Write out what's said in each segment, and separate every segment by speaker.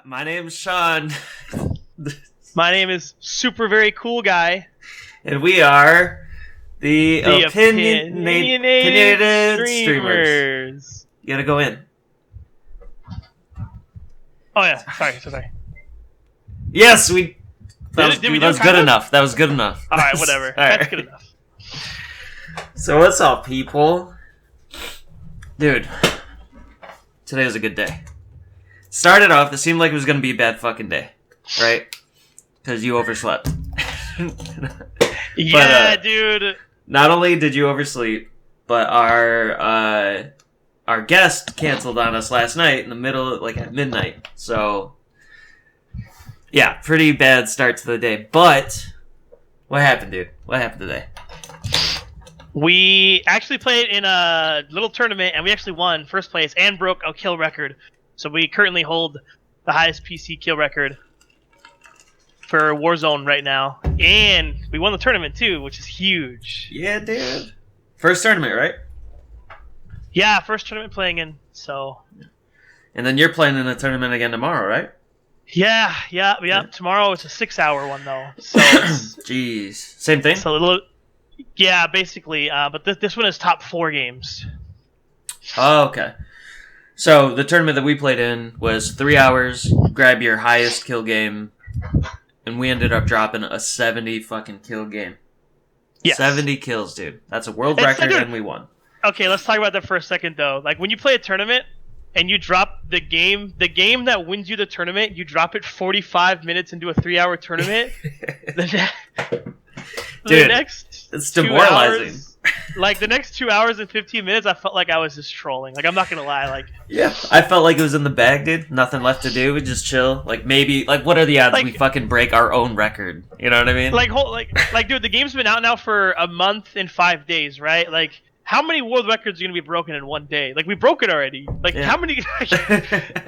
Speaker 1: My name's Sean.
Speaker 2: My name is SuperVeryCoolGuy.
Speaker 1: And we are the opinionated streamers. You gotta go in.
Speaker 2: Oh yeah, sorry.
Speaker 1: Yes, That was good enough. That was good enough.
Speaker 2: Alright, whatever. That's good enough.
Speaker 1: So what's up, people? Dude, today was a good day. Started off, it seemed like it was gonna be a bad fucking day, right? Because you overslept.
Speaker 2: Dude.
Speaker 1: Not only did you oversleep, but our guest canceled on us last night in the middle, like at midnight. So, yeah, pretty bad start to the day. But what happened, dude? What happened today?
Speaker 2: We actually played in a little tournament, and we actually won first place and broke a kill record. So we currently hold the highest PC kill record for Warzone right now. And we won the tournament too, which is huge.
Speaker 1: Yeah, dude. First tournament, right?
Speaker 2: Yeah, first tournament playing in, so.
Speaker 1: And then you're playing in a tournament again tomorrow, right?
Speaker 2: Yeah. Tomorrow it's a 6-hour one though. So it's,
Speaker 1: jeez. Same thing?
Speaker 2: It's a little, yeah, basically. But this one is top 4 games.
Speaker 1: Oh, okay. So the tournament that we played in was 3 hours, grab your highest kill game, and we ended up dropping a 70 fucking kill game. Yes. 70 kills, dude. That's a world record, and we won.
Speaker 2: Okay, let's talk about that for a second, though. Like, when you play a tournament, and you drop the game that wins you the tournament, you drop it 45 minutes into a 3-hour tournament.
Speaker 1: Dude, it's demoralizing.
Speaker 2: The next 2 hours and 15 minutes, I felt like I was just trolling. Like, I'm not gonna lie.
Speaker 1: Yeah, I felt like it was in the bag, dude. Nothing left to do. We just chill. What are the odds we fucking break our own record? You know what I mean?
Speaker 2: Dude, the game's been out now for a month and 5 days, right? Like, how many world records are gonna be broken in one day? Like, we broke it already. How many?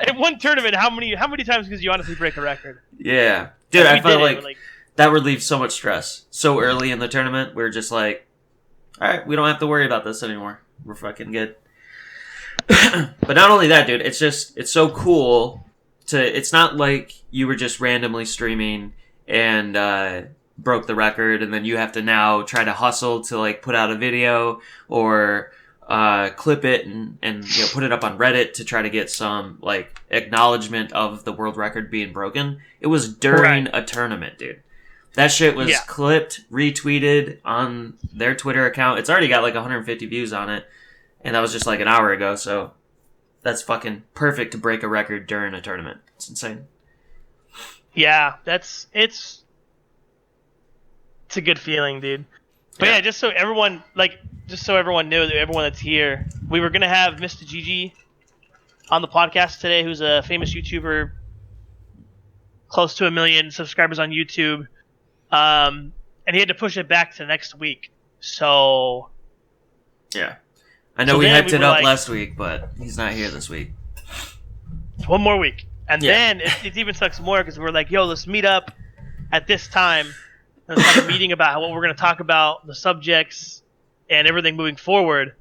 Speaker 2: In one tournament, how many times could you honestly break a record?
Speaker 1: Yeah, dude, I felt like that relieves so much stress. So early in the tournament, we were just like, all right, we don't have to worry about this anymore. We're fucking good. But not only that, dude, it's so cool it's not like you were just randomly streaming and broke the record and then you have to now try to hustle to put out a video or clip it and put it up on Reddit to try to get some acknowledgement of the world record being broken. It was during a tournament, dude. That shit was clipped, retweeted on their Twitter account. It's already got 150 views on it. And that was just an hour ago, so that's fucking perfect to break a record during a tournament. It's insane. Yeah,
Speaker 2: it's a good feeling, dude. But yeah, just so everyone knew, that everyone that's here, we were gonna have Mr. Gigi on the podcast today, who's a famous YouTuber, close to 1 million subscribers on YouTube. And he had to push it back to next week. So
Speaker 1: yeah, I know we hyped it up last week, but he's not here this week.
Speaker 2: One more week, and then it even sucks more because we're like, "Yo, let's meet up at this time and let's have a meeting about what we're going to talk about, the subjects, and everything moving forward."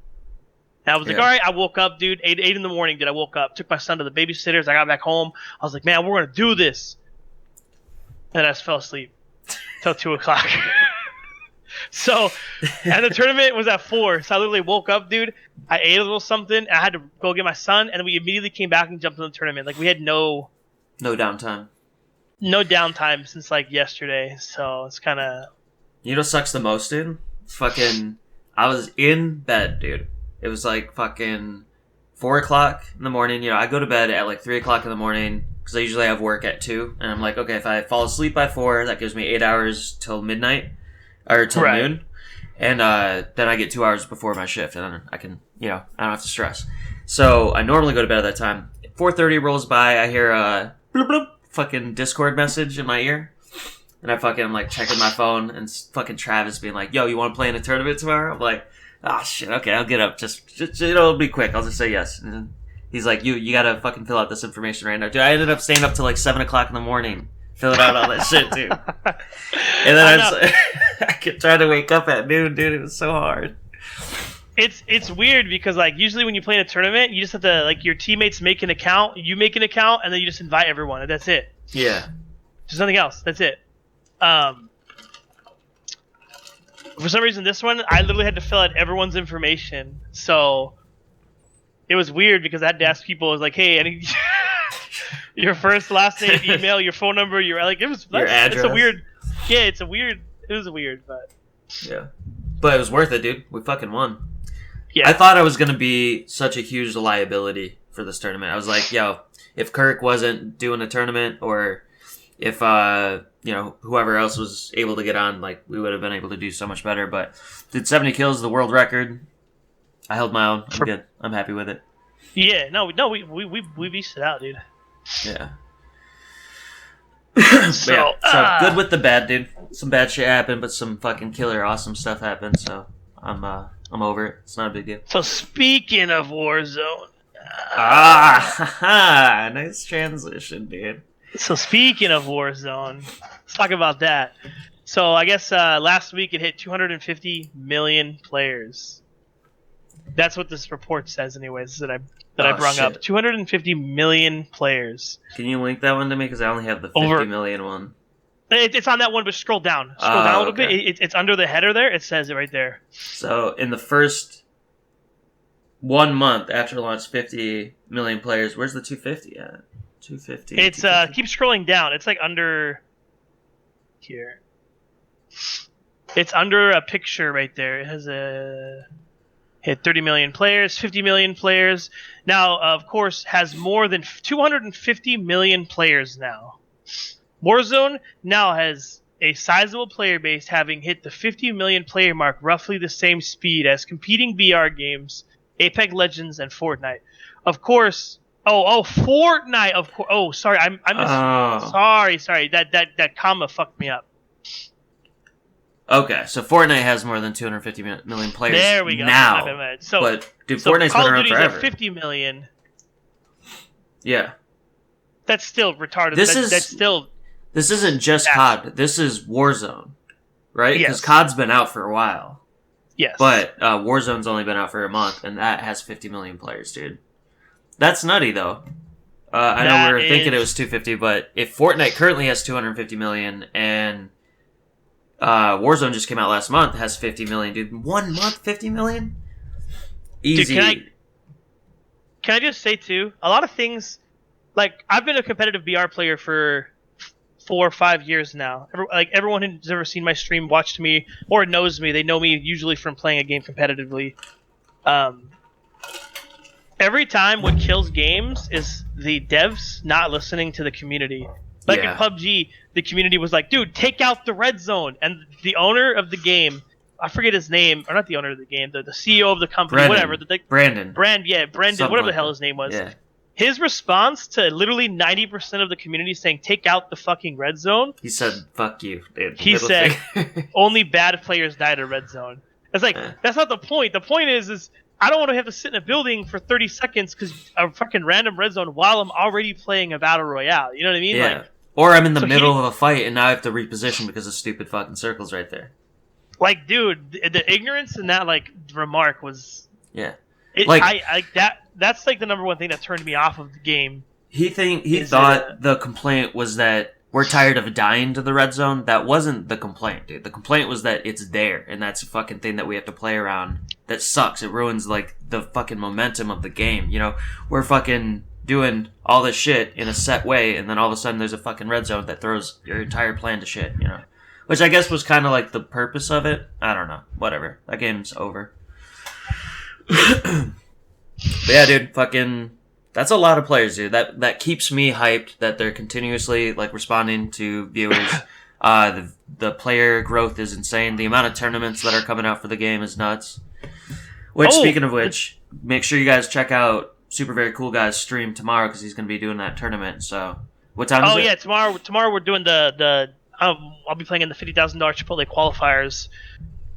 Speaker 2: And I was like, "All right." I woke up, dude. 8 in the morning. I woke up, took my son to the babysitters. I got back home. I was like, "Man, we're going to do this," and I just fell asleep till 2 o'clock. So, and the tournament was at 4. So I literally woke up, dude. I ate a little something. And I had to go get my son, and then we immediately came back and jumped in the tournament. We had no
Speaker 1: downtime.
Speaker 2: No downtime since yesterday. So it's kind of.
Speaker 1: You know what sucks the most, dude? I was in bed, dude. It was fucking 4 o'clock in the morning. I go to bed at 3 o'clock in the morning. Because I usually have work at 2. And I'm like, okay, if I fall asleep by 4, that gives me 8 hours till midnight. Or till noon. And then I get 2 hours before my shift. And then I can, I don't have to stress. So I normally go to bed at that time. 4:30 rolls by. I hear a bloop bloop fucking Discord message in my ear. And I'm checking my phone. And fucking Travis being like, yo, you want to play in a tournament tomorrow? I'm like, oh shit, okay, I'll get up. Just it'll be quick. I'll just say yes. And then he's like, you gotta fucking fill out this information right now. Dude, I ended up staying up till 7 o'clock in the morning. Filling out all that shit, too. And then I kept trying to wake up at noon, dude. It was so hard.
Speaker 2: It's weird because like usually when you play in a tournament, you just have to like your teammates make an account, you make an account, and then you just invite everyone, and that's it.
Speaker 1: Yeah.
Speaker 2: There's nothing else. That's it. For some reason, this one I literally had to fill out everyone's information, so it was weird because I had to ask people. I was like, "Hey, any your first, last name, email, your phone number, your like." It was
Speaker 1: your address.
Speaker 2: It's a weird. Yeah, it's a weird. It was weird, but
Speaker 1: yeah, but it was worth it, dude. We fucking won.
Speaker 2: Yeah,
Speaker 1: I thought I was gonna be such a huge liability for this tournament. I was like, yo, if Kirk wasn't doing a tournament, or if whoever else was able to get on, like we would have been able to do so much better. But did 70 kills, the world record. I held my own. I'm good. I'm happy with it.
Speaker 2: Yeah, we beasted it out, dude.
Speaker 1: Yeah.
Speaker 2: So
Speaker 1: good with the bad, dude. Some bad shit happened, but some fucking killer awesome stuff happened. So I'm over it. It's not a big deal.
Speaker 2: So speaking of Warzone,
Speaker 1: nice transition, dude.
Speaker 2: So speaking of Warzone, let's talk about that. So I guess last week it hit 250 million players. That's what this report says, anyways. That I brung up. 250 million players.
Speaker 1: Can you link that one to me? Because I only have the 50 million one.
Speaker 2: It's on that one, but scroll down. Scroll down a little bit. It's under the header there. It says it right there.
Speaker 1: So in the first 1 month after launch, 50 million players. Where's the 250 at? 250.
Speaker 2: It's 250. Keep scrolling down. It's like under here. It's under a picture right there. It has hit 30 million players, 50 million players. Now, of course, has more than 250 million players now. Warzone now has a sizable player base, having hit the 50 million player mark, roughly the same speed as competing VR games, Apex Legends, and Fortnite. Of course. Fortnite. Of course. Oh, sorry. Sorry. That comma fucked me up.
Speaker 1: Okay, so Fortnite has more than 250 million players. There we go. Now, but Fortnite's been around forever.
Speaker 2: 50 million.
Speaker 1: Yeah.
Speaker 2: That's still retarded.
Speaker 1: This isn't just COD. This is Warzone, right? Because COD's been out for a while.
Speaker 2: Yes.
Speaker 1: But Warzone's only been out for a month, and that has 50 million players, dude. That's nutty, though. I know we were thinking it was 250, but if Fortnite currently has 250 million, and Warzone just came out last month, has 50 million, dude. 1 month, 50 million? Easy.
Speaker 2: Dude, can I just say, too, a lot of things, like, I've been a competitive VR player for 4 or 5 years now. Everyone who's ever seen my stream, watched me, or knows me, they know me usually from playing a game competitively. Every time what kills games is the devs not listening to the community. In PUBG, the community was like, dude, take out the red zone. And the owner of the game, I forget his name, or not the owner of the game, the CEO of the company, whatever.
Speaker 1: Brandon,
Speaker 2: Something whatever the hell his name was. Yeah. His response to literally 90% of the community saying, take out the fucking red zone.
Speaker 1: He said, fuck you, dude.
Speaker 2: He said, only bad players die to red zone. It's like, that's not the point. The point is I don't want to have to sit in a building for 30 seconds because a fucking random red zone while I'm already playing a battle royale. You know what I mean?
Speaker 1: Yeah. Or I'm in the middle of a fight and now I have to reposition because of stupid fucking circles right there.
Speaker 2: Like, dude, the ignorance in that remark was.
Speaker 1: Yeah.
Speaker 2: That's like the number one thing that turned me off of the game.
Speaker 1: He thought the complaint was that we're tired of dying to the red zone. That wasn't the complaint, dude. The complaint was that it's there, and that's a fucking thing that we have to play around. That sucks. It ruins the fucking momentum of the game. You know, we're fucking doing all this shit in a set way, and then all of a sudden there's a fucking red zone that throws your entire plan to shit. You know, which I guess was kind of like the purpose of it. I don't know. Whatever. That game's over. But yeah, dude, fucking. That's a lot of players, dude. That keeps me hyped that they're continuously responding to viewers. The player growth is insane. The amount of tournaments that are coming out for the game is nuts. Speaking of which, make sure you guys check out SuperVeryCoolGuy's stream tomorrow because he's going to be doing that tournament. So, what time is it? Oh yeah,
Speaker 2: tomorrow we're doing the I'll be playing in the $50,000 Chipotle qualifiers.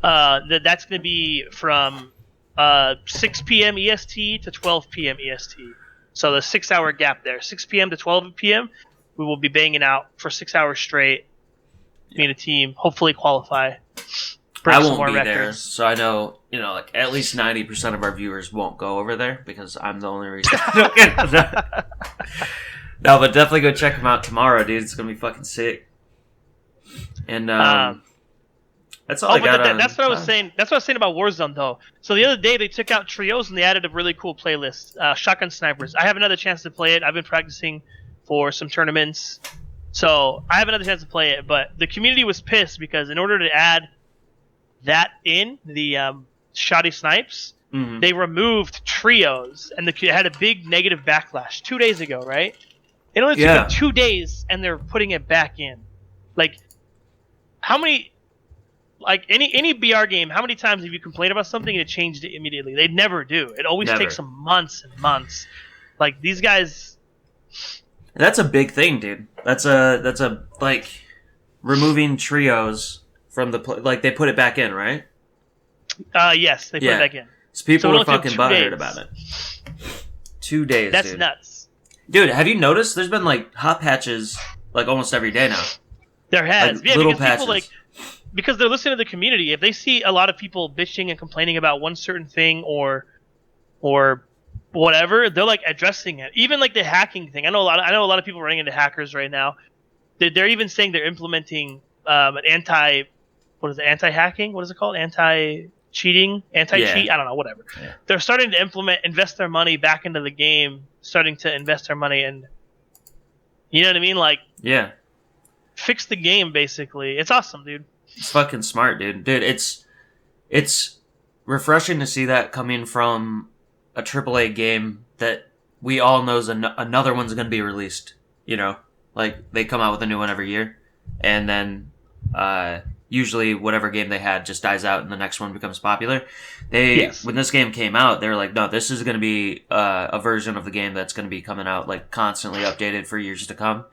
Speaker 2: That's going to be from 6 p.m. EST to 12 p.m. EST. So the 6-hour gap there, 6 p.m. to 12 p.m., we will be banging out for 6 hours straight. Me and a team, hopefully qualify.
Speaker 1: I won't be there, so I know, like at least 90% of our viewers won't go over there because I'm the only reason. No, but definitely go check them out tomorrow, dude. It's gonna be fucking sick. And that's all I got.
Speaker 2: That's what I was saying. That's what I was saying about Warzone, though. So the other day they took out trios and they added a really cool playlist, shotgun snipers. I have another chance to play it. I've been practicing for some tournaments, so I have another chance to play it. But the community was pissed because in order to add that in the shoddy snipes, they removed trios, and it had a big negative backlash 2 days ago. Right? It only took them 2 days, and they're putting it back in. Like, how many? Like any BR game, how many times have you complained about something and it changed it immediately? They never do. It always takes them months and months. Like these guys.
Speaker 1: That's a big thing, dude. That's a like removing trios from the like they put it back in, right?
Speaker 2: Yes, they put it back in.
Speaker 1: So people are fucking butthurt about it. 2 days.
Speaker 2: That's
Speaker 1: dude.
Speaker 2: Nuts,
Speaker 1: dude. Have you noticed? There's been like hot patches like almost every day now.
Speaker 2: There has,
Speaker 1: like, little patches.
Speaker 2: People, because they're listening to the community. If they see a lot of people bitching and complaining about one certain thing or whatever, they're like addressing it. Even like the hacking thing. I know a lot of people running into hackers right now. They're even saying they're implementing an anti-hacking? What is it called? Anti-cheating? Anti-cheat? I don't know, whatever. Yeah. They're starting to invest their money back into the game, starting to invest their money in, you know what I mean? Like, fix the game, basically. It's awesome, dude.
Speaker 1: It's fucking smart, dude. Dude, it's refreshing to see that coming from a AAA game that we all know another one's going to be released. Like they come out with a new one every year, and then usually whatever game they had just dies out, and the next one becomes popular. When this game came out, they were like, no, this is going to be a version of the game that's going to be coming out like constantly updated for years to come.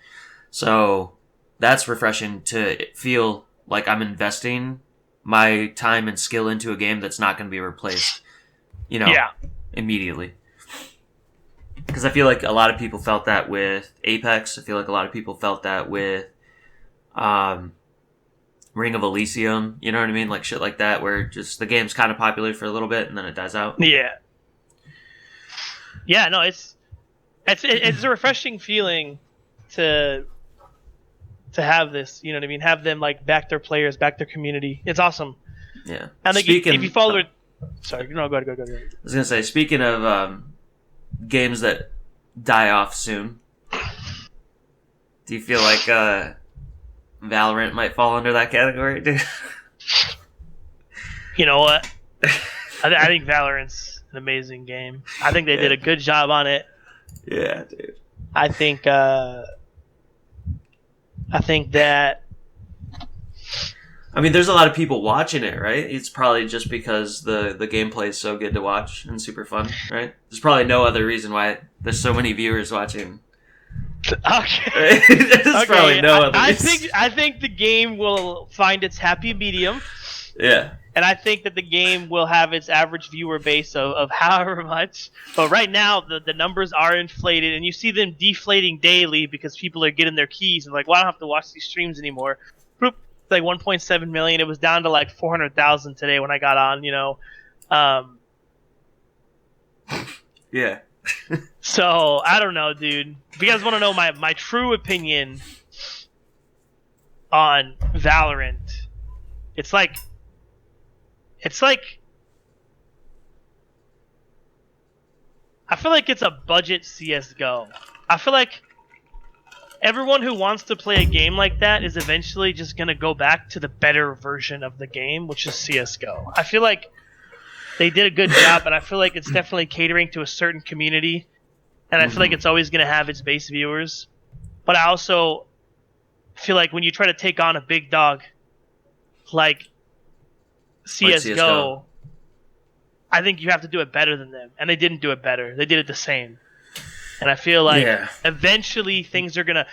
Speaker 1: So that's refreshing to feel like I'm investing my time and skill into a game that's not going to be replaced, immediately. Because I feel like a lot of people felt that with Apex. I feel like a lot of people felt that with Ring of Elysium. You know what I mean? Like shit like that, where just the game's kind of popular for a little bit and then it dies out.
Speaker 2: Yeah. Yeah, no, it's a refreshing feeling to have this, you know what I mean? Have them like back their players, back their community. It's awesome.
Speaker 1: Yeah.
Speaker 2: And like if you follow it, sorry, no, go ahead.
Speaker 1: I was gonna say, speaking of games that die off soon, do you feel like Valorant might fall under that category, dude?
Speaker 2: You know what? I think Valorant's an amazing game. I think they did a good job on it.
Speaker 1: Yeah, dude.
Speaker 2: I think that...
Speaker 1: I mean, there's a lot of people watching it, right? It's probably just because the gameplay is so good to watch and super fun, right? There's probably no other reason why there's so many viewers watching.
Speaker 2: Okay.
Speaker 1: There's probably no other reason.
Speaker 2: I think the game will find its happy medium.
Speaker 1: Yeah.
Speaker 2: And I think that the game will have its average viewer base of however much. But right now, the numbers are inflated, and you see them deflating daily because people are getting their keys and like, well, I don't have to watch these streams anymore. Like 1.7 million. It was down to like 400,000 today when I got on,
Speaker 1: Yeah.
Speaker 2: So, I don't know, dude. If you guys want to know my true opinion on Valorant, it's like I feel like it's a budget CSGO. I feel like everyone who wants to play a game like that is eventually just going to go back to the better version of the game, which is CSGO. I feel like they did a good job, and I feel like it's definitely catering to a certain community, and I feel like it's always going to have its base viewers. But I also feel like when you try to take on a big dog like CSGO, I think you have to do it better than them, and they didn't do it better. They did it the same. And I feel like eventually things are gonna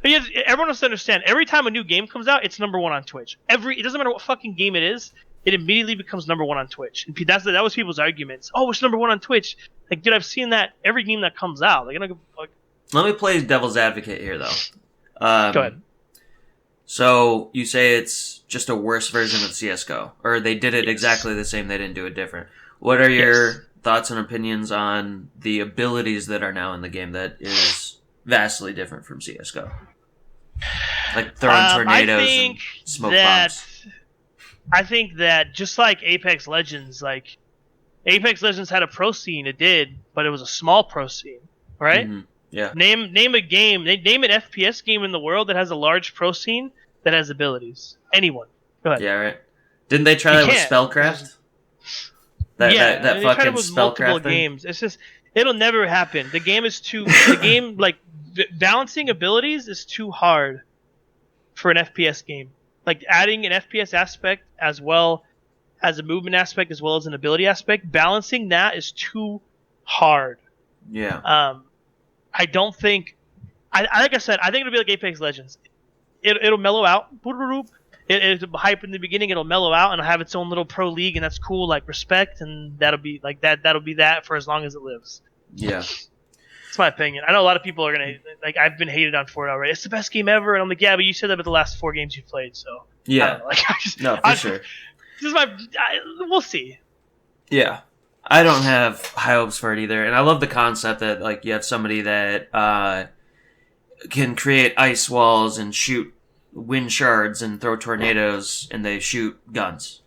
Speaker 2: everyone has to understand. Every time a new game comes out, it's number one on Twitch. It doesn't matter what fucking game it is, it immediately becomes number one on Twitch. And that was people's arguments. Oh, it's number one on Twitch. Like, dude, I've seen that every game that comes out. Let me
Speaker 1: play devil's advocate here, though.
Speaker 2: Go ahead.
Speaker 1: So you say it's just a worse version of CS:GO, or they did it exactly the same, they didn't do it different. What are your thoughts and opinions on the abilities that are now in the game that is vastly different from CS:GO? Like throwing tornadoes and smoke bombs.
Speaker 2: I think that just like Apex Legends, like Apex Legends had a pro scene, it did, but it was a small pro scene, right?
Speaker 1: Mm-hmm. Yeah.
Speaker 2: Name a game, name an FPS game in the world that has a large pro scene that has abilities. Anyone. Go ahead.
Speaker 1: Yeah, right. Didn't they try that with Spellcraft? That fucking Spellcraft thing?
Speaker 2: Games. It's just, it'll never happen. The game is too, like, balancing abilities is too hard for an FPS game. Like, adding an FPS aspect as well as a movement aspect as well as an ability aspect, balancing that is too hard.
Speaker 1: Yeah.
Speaker 2: I don't think... like I said, I think it'll be like Apex Legends. It'll mellow out. It'll hype in the beginning. It'll mellow out and it'll have its own little pro league, and that's cool. Like, respect, and that'll be like that. That'll be that for as long as it lives.
Speaker 1: Yeah.
Speaker 2: It's my opinion. I know a lot of people are gonna like. I've been hated on for it already. It's the best game ever, and I'm like, yeah, but you said that about the last 4 games you played, so
Speaker 1: yeah.
Speaker 2: Sure. This is we'll see.
Speaker 1: Yeah. I don't have high hopes for it either, and I love the concept that like you have somebody that can create ice walls and shoot wind shards and throw tornadoes, and they shoot guns.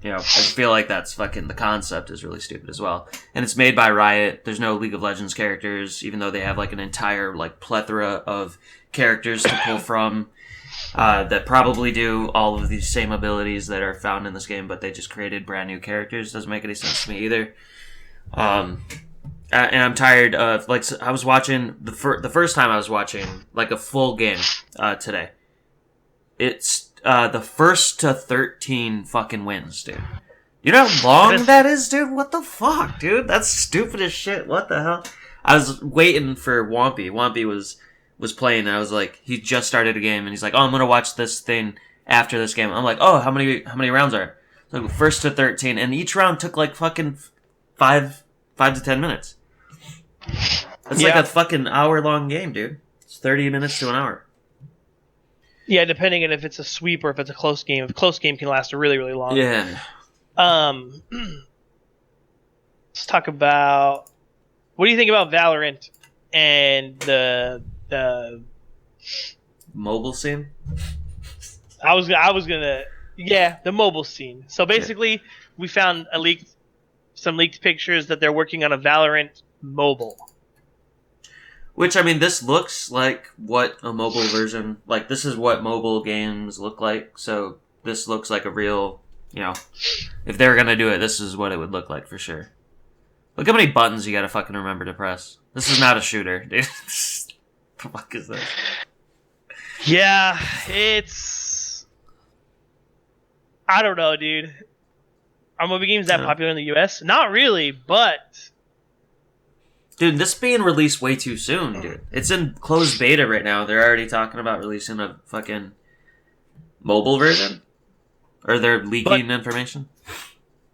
Speaker 1: You know, I feel like that's fucking the concept is really stupid as well, and it's made by Riot. There's no League of Legends characters, even though they have like an entire like plethora of characters to pull from. That probably do all of these same abilities that are found in this game, but they just created brand new characters. Doesn't make any sense to me either. And I'm tired of like I was watching the first time I was watching like a full game today. It's the first to 13 fucking wins, dude. You know how long that is, dude? What the fuck, dude? That's stupid as shit. What the hell? I was waiting for Wompy. Wompy was playing, and I was like, he just started a game, and he's like, oh, I'm gonna watch this thing after this game. I'm like, oh, how many rounds are there? So first to 13, and each round took like fucking 5 to 10 minutes. That's like a fucking hour-long game, dude. It's 30 minutes to an hour.
Speaker 2: Yeah, depending on if it's a sweep or if it's a close game. If a close game can last a really, really long.
Speaker 1: Yeah.
Speaker 2: Let's talk about... What do you think about Valorant and the
Speaker 1: mobile scene?
Speaker 2: I was gonna the mobile scene. So basically, we found some leaked pictures that they're working on a Valorant mobile.
Speaker 1: Which, I mean, this looks like what a mobile version, like this is what mobile games look like. So this looks like a real, you know, if they were gonna do it, this is what it would look like for sure. Look how many buttons you gotta fucking remember to press. This is not a shooter, dude. What the fuck is this?
Speaker 2: Yeah, it's... I don't know, dude. Are mobile games that popular in the US? Not really, but...
Speaker 1: Dude, this being released way too soon, dude. It's in closed beta right now. They're already talking about releasing a fucking mobile version? Or they're leaking information?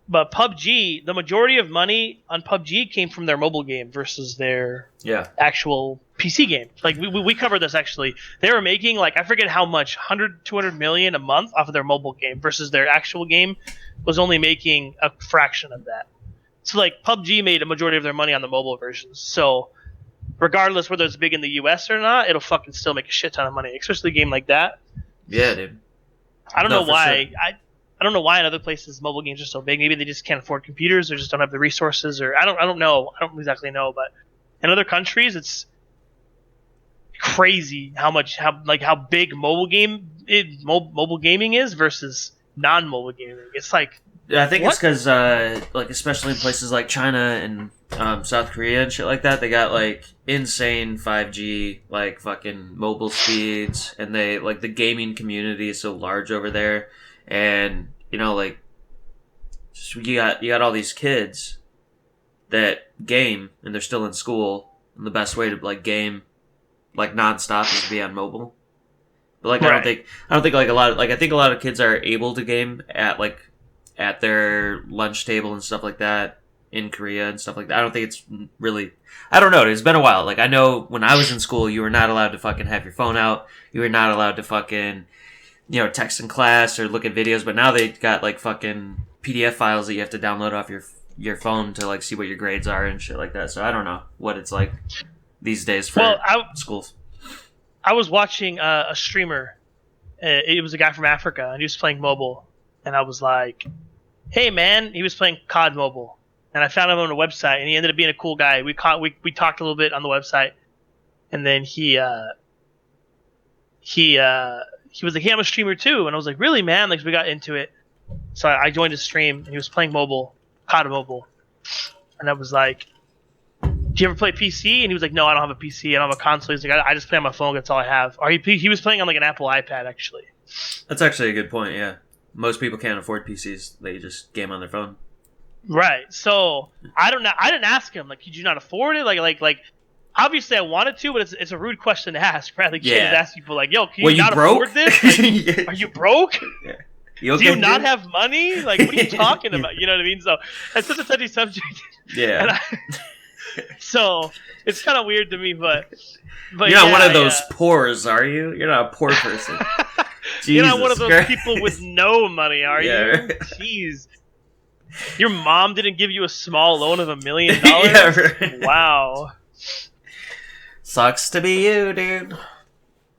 Speaker 2: But PUBG, the majority of money on PUBG came from their mobile game versus their actual PC game. Like, we covered this, actually. They were making, like, I forget how much, 100, 200 million a month off of their mobile game versus their actual game was only making a fraction of that. So, like, PUBG made a majority of their money on the mobile versions. So, regardless whether it's big in the US or not, it'll fucking still make a shit ton of money, especially a game like that.
Speaker 1: Yeah, dude.
Speaker 2: I don't know why. Sure. I don't know why in other places mobile games are so big. Maybe they just can't afford computers or just don't have the resources, or I don't know. I don't exactly know, but in other countries it's crazy how big mobile gaming is versus non-mobile gaming. It's like,
Speaker 1: I think it's because like especially in places like China and South Korea and shit like that, they got like insane 5G like fucking mobile speeds, and they like the gaming community is so large over there. And you know, like, you got all these kids that game and they're still in school, and the best way to like game like nonstop is to be on mobile. But like, right. I don't think like I think a lot of kids are able to game at their lunch table and stuff like that in Korea and stuff like that. I don't think it's really. I don't know. It's been a while. Like, I know when I was in school, you were not allowed to fucking have your phone out. You were not allowed to fucking, text in class or look at videos. But now they got like fucking PDF files that you have to download off your phone to like see what your grades are and shit like that. So I don't know what it's like these days for schools.
Speaker 2: I was watching a streamer. It was a guy from Africa, and he was playing mobile. And I was like, hey, man, he was playing COD Mobile. And I found him on a website, and he ended up being a cool guy. We talked a little bit on the website. And then he was like, hey, I'm a streamer too. And I was like, really, man? Like, we got into it. So I joined his stream, and he was playing COD Mobile. And I was like, do you ever play PC? And he was like, no, I don't have a PC. I don't have a console. He's like, I just play on my phone. That's all I have. Or he was playing on like an Apple iPad, actually.
Speaker 1: That's actually a good point, yeah. Most people can't afford PCs. They just game on their phone.
Speaker 2: Right. So I didn't ask him, like, could you not afford it? Like obviously I wanted to, but it's a rude question to ask, right? Like, you can't just ask people like, yo, can you not afford this? Like, are you broke? Yeah. Do you not have money? Like, what are you talking about? You know what I mean? So it's such a touchy subject.
Speaker 1: Yeah.
Speaker 2: So it's kind of weird to me, but
Speaker 1: you're not one of those poors, are you? You're not a poor person.
Speaker 2: You're not one of those people with no money, are you? Jeez. Your mom didn't give you a small loan of $1 million?
Speaker 1: Yeah, right.
Speaker 2: Wow.
Speaker 1: Sucks to be you, dude.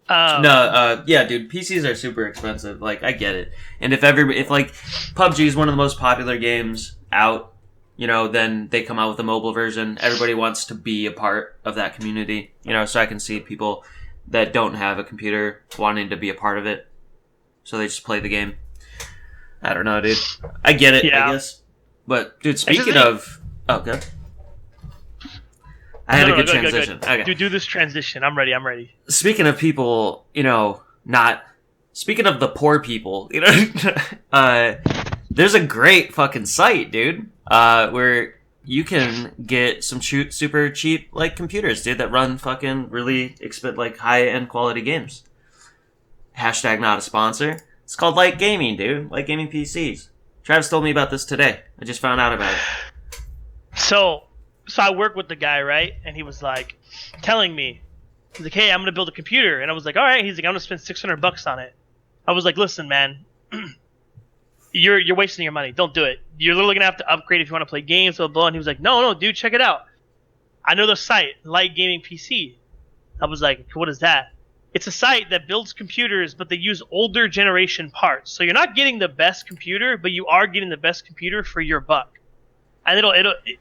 Speaker 1: Yeah, dude, PCs are super expensive. Like, I get it. And if like PUBG is one of the most popular games out, then they come out with a mobile version. Everybody wants to be a part of that community, so I can see people that don't have a computer wanting to be a part of it. So they just play the game. I don't know, dude. I get it, I guess. But, dude, speaking of... Oh, good. I had a good transition.
Speaker 2: Good. Okay. Dude, do this transition. I'm ready.
Speaker 1: Speaking of people, not... Speaking of the poor people, there's a great fucking site, dude, where you can get some super cheap, like, computers, dude, that run fucking really high-end quality games. Hashtag not a sponsor. It's called Light Gaming, dude. Light Gaming PCs. Travis told me about this today. I just found out about it.
Speaker 2: So I work with the guy, right? And he was like telling me, he's like, hey, I'm going to build a computer. And I was like, all right. He's like, I'm going to spend $600 on it. I was like, listen, man, you're wasting your money. Don't do it. You're literally going to have to upgrade if you want to play games, blah, blah. And he was like, no, dude, check it out. I know the site, Light Gaming PC. I was like, what is that? It's a site that builds computers, but they use older generation parts. So you're not getting the best computer, but you are getting the best computer for your buck. And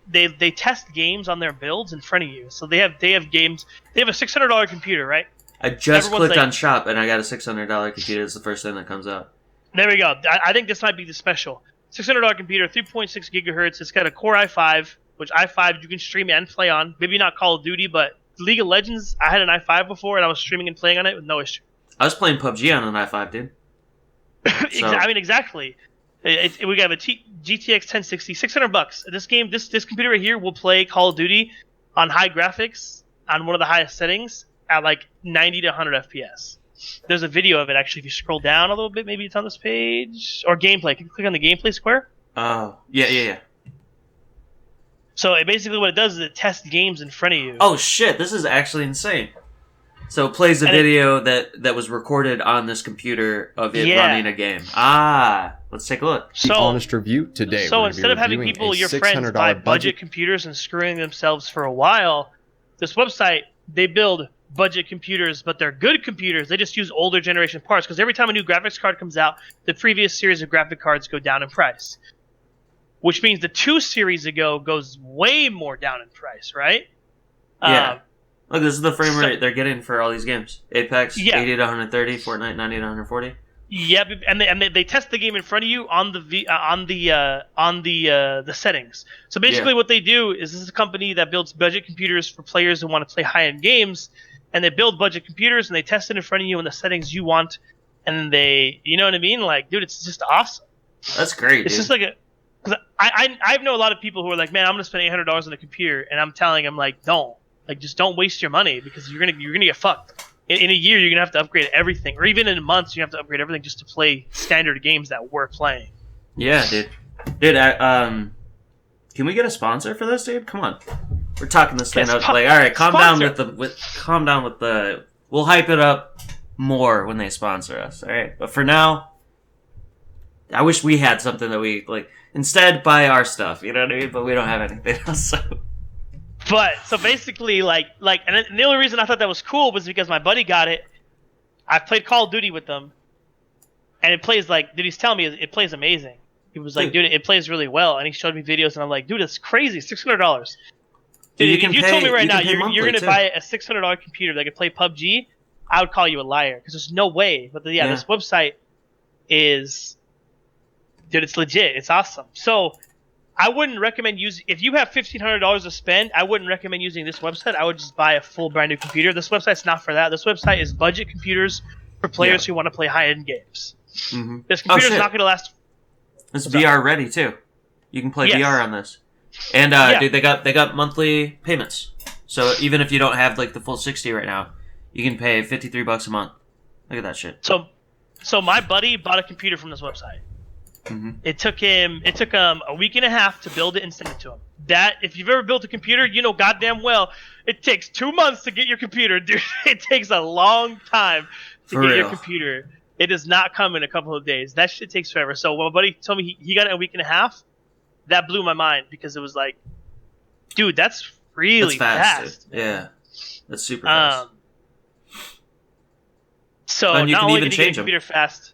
Speaker 2: they test games on their builds in front of you. So they have games. They have a $600 computer, right?
Speaker 1: I just clicked on shop and I got a $600 computer. It's the first thing that comes up.
Speaker 2: There we go. I think this might be the special. $600 computer, 3.6 gigahertz. It's got a Core i5, which i5 you can stream and play on. Maybe not Call of Duty, but League of Legends, I had an i5 before, and I was streaming and playing on it with no issue.
Speaker 1: I was playing PUBG on an i5, dude.
Speaker 2: So. I mean, exactly. We got a GTX 1060, $600. This computer right here will play Call of Duty on high graphics on one of the highest settings at like 90 to 100 FPS. There's a video of it, actually. If you scroll down a little bit, maybe it's on this page. Or gameplay. Can you click on the gameplay square?
Speaker 1: Oh, yeah.
Speaker 2: So basically what it does is it tests games in front of you.
Speaker 1: Oh shit, this is actually insane. So it plays a video that was recorded on this computer of it running a game. Let's take a look.
Speaker 3: The honest review today.
Speaker 2: So instead of having people, your friends, buy budget computers and screwing themselves for a while, this website, they build budget computers, but they're good computers. They just use older generation parts, because every time a new graphics card comes out, the previous series of graphic cards go down in price. Which means the 2 series ago goes way more down in price, right?
Speaker 1: Yeah. Look, this is the frame rate they're getting for all these games. Apex, 80 to 130, Fortnite, 90 to 140.
Speaker 2: Yeah, and they test the game in front of you on the settings. So basically what they do is, this is a company that builds budget computers for players who want to play high-end games, and they build budget computers, and they test it in front of you in the settings you want, and then they, you know what I mean? Like, dude, it's just awesome.
Speaker 1: That's great,
Speaker 2: It's just like because I know a lot of people who are like, man, I'm gonna spend $800 on a computer, and I'm telling them, like, just don't waste your money, because you're gonna get fucked. In a year, you're gonna have to upgrade everything, or even in months, you have to upgrade everything just to play standard games that we're playing.
Speaker 1: Yeah, dude. Can we get a sponsor for this, dude? Come on. We're talking this thing up. All right, calm
Speaker 2: sponsor.
Speaker 1: down with the. We'll hype it up more when they sponsor us. All right, but for now, I wish we had something that we instead buy our stuff. You know what I mean? But we don't have anything else.
Speaker 2: So basically, and the only reason I thought that was cool was because my buddy got it. I played Call of Duty with them, and it plays dude, he's telling me it plays amazing. He was like, dude, it plays really well, and he showed me videos, and I'm like, dude, it's crazy, $600. Dude, if you told me right now you're gonna buy a $600 computer that could play PUBG, I would call you a liar because there's no way. But this website is, dude, it's legit. It's awesome. So I wouldn't recommend using. If you have $1,500 to spend, I wouldn't recommend using this website. I would just buy a full brand new computer. This website's not for that. This website is budget computers for players who want to play high end games.
Speaker 1: Mm-hmm.
Speaker 2: This computer's not going to last.
Speaker 1: It's VR ready too. You can play VR on this. And dude, they got monthly payments. So even if you don't have the full 60 right now, you can pay $53 a month. Look at that shit.
Speaker 2: So my buddy bought a computer from this website.
Speaker 1: Mm-hmm.
Speaker 2: It took him a week and a half to build it and send it to him. That if you've ever built a computer, you know goddamn well it takes 2 months to get your computer, dude. It takes a long time to get your computer. It does not come in a couple of days. That shit takes forever. So when my buddy told me he got it in a week and a half, that blew my mind because it was like, dude, that's really fast.
Speaker 1: Yeah, that's super fast.
Speaker 2: So and you not can only even did he get your computer fast,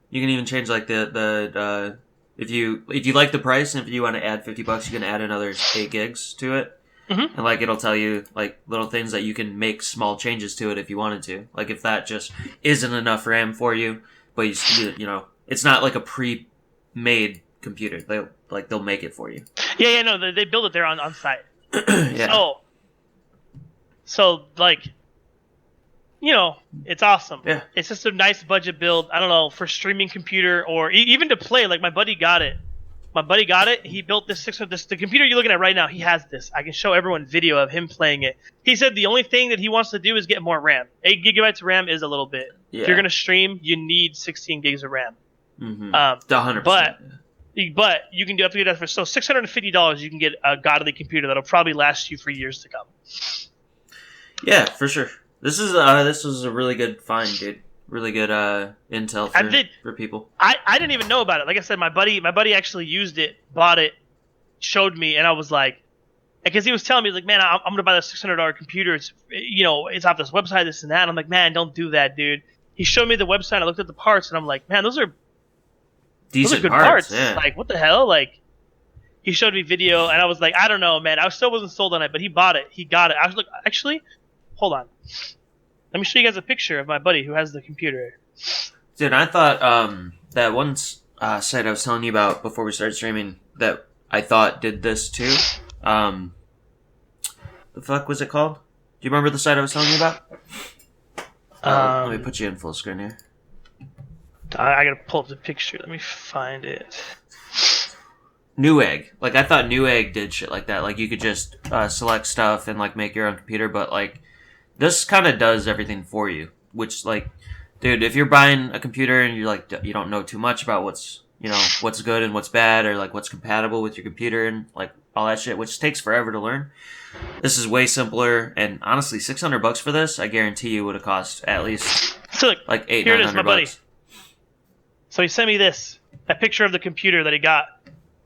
Speaker 1: you can even change the if you like the price and if you want to add $50, you can add another 8 gigs to it. Mm-hmm. And it'll tell you little things that you can make small changes to it if you wanted to. If that just isn't enough RAM for you, but you know it's not like a pre-made computer. They'll make it for you.
Speaker 2: Yeah, no, they build it there on site.
Speaker 1: Yeah.
Speaker 2: So you know, it's awesome.
Speaker 1: Yeah.
Speaker 2: It's just a nice budget build. I don't know, for streaming computer or even to play. My buddy got it. He built this the computer you're looking at right now. He has this. I can show everyone video of him playing it. He said the only thing that he wants to do is get more RAM. 8 gigabytes of RAM is a little bit. Yeah. If you're gonna stream, you need 16 gigs of RAM.
Speaker 1: Mm-hmm. 100%.
Speaker 2: But you can do up to that for $650. You can get a godly computer that'll probably last you for years to come.
Speaker 1: Yeah, for sure. This was a really good find, dude. Really good intel for people.
Speaker 2: I didn't even know about it. Like I said, my buddy actually used it, bought it, showed me, and I was like, because he was telling me man, I'm gonna buy this $600 computer. It's it's off this website, this and that. And I'm like, man, don't do that, dude. He showed me the website. I looked at the parts, and I'm like, man, those are
Speaker 1: decent
Speaker 2: good
Speaker 1: parts. Yeah.
Speaker 2: What the hell? He showed me video, and I was like, I don't know, man. I still wasn't sold on it, but he bought it. He got it. I was like, actually, hold on. Let me show you guys a picture of my buddy who has the computer.
Speaker 1: Dude, I thought that one site I was telling you about before we started streaming that I thought did this too. The fuck was it called? Do you remember the site I was telling you about? Let me put you in full screen here.
Speaker 2: I gotta pull up the picture. Let me find it.
Speaker 1: Newegg. I thought Newegg did shit like that. You could just select stuff and make your own computer, but this kind of does everything for you. Which dude, if you're buying a computer and you're you don't know too much about what's good and what's bad or what's compatible with your computer and all that shit, which takes forever to learn. This is way simpler, and honestly, $600 for this, I guarantee you would have cost at least $800-900.
Speaker 2: Here it is, my buddy. So he sent me a picture of the computer that he got.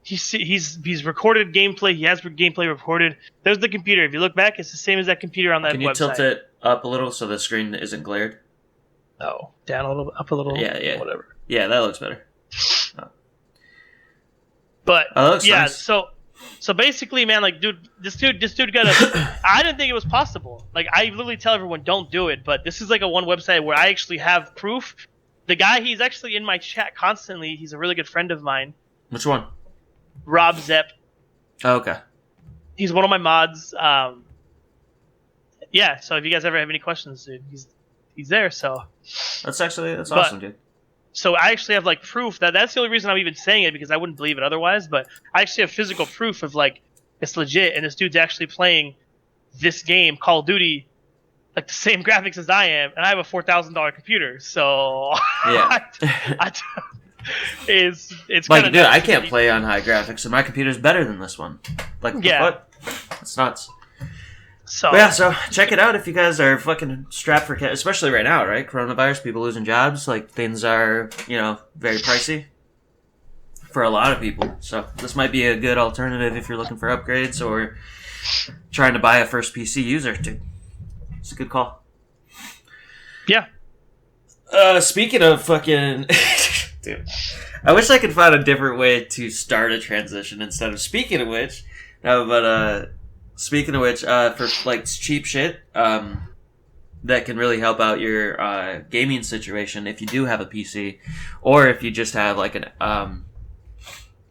Speaker 2: He's recorded gameplay. He has gameplay recorded. There's the computer. If you look back, it's the same as that computer on that website.
Speaker 1: Can you tilt it up a little so the screen isn't glared?
Speaker 2: No, down a little, up a little.
Speaker 1: Yeah.
Speaker 2: Whatever.
Speaker 1: Yeah, that looks better. Oh.
Speaker 2: But
Speaker 1: looks nice.
Speaker 2: So basically, man, dude, this dude got a. I didn't think it was possible. I literally tell everyone don't do it, but this is a one website where I actually have proof. The guy, he's actually in my chat constantly. He's a really good friend of mine.
Speaker 1: Which one?
Speaker 2: Rob Zepp.
Speaker 1: Oh, okay.
Speaker 2: He's one of my mods. Yeah, so if you guys ever have any questions, dude, he's there. So
Speaker 1: that's awesome, dude.
Speaker 2: So I actually have proof that's the only reason I'm even saying it, because I wouldn't believe it otherwise. But I actually have physical proof of it's legit, and this dude's actually playing this game, Call of Duty, the same graphics as I am, and I have a $4,000 computer. So
Speaker 1: yeah.
Speaker 2: it's
Speaker 1: like, dude, I can't play on high graphics, and my computer's better than this one. Like, what? It's nuts. So check it out if you guys are fucking strapped for cash, especially right now, right? Coronavirus, people losing jobs, like things are, very pricey for a lot of people. So this might be a good alternative if you're looking for upgrades or trying to buy a first PC user, dude. It's a good call.
Speaker 2: Yeah.
Speaker 1: Speaking of fucking, dude, I wish I could find a different way to start a transition instead of speaking of which. No, but speaking of which, for like cheap shit, that can really help out your gaming situation if you do have a PC, or if you just have like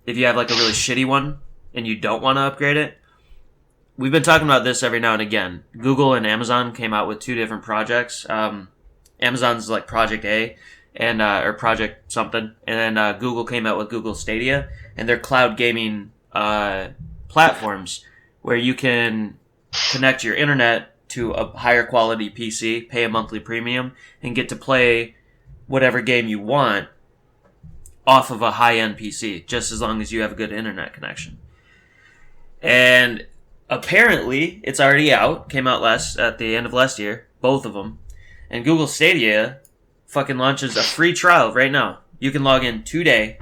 Speaker 1: if you have like a really shitty one and you don't want to upgrade it. We've been talking about this every now and again. Google and Amazon came out with 2 different projects. Amazon's like Project A and or Project something, and then Google came out with Google Stadia, and they're cloud gaming platforms where you can connect your internet to a higher quality PC, pay a monthly premium, and get to play whatever game you want off of a high-end PC, just as long as you have a good internet connection. And apparently, it's already out. Came out at the end of last year, both of them. And Google Stadia fucking launches a free trial right now. You can log in today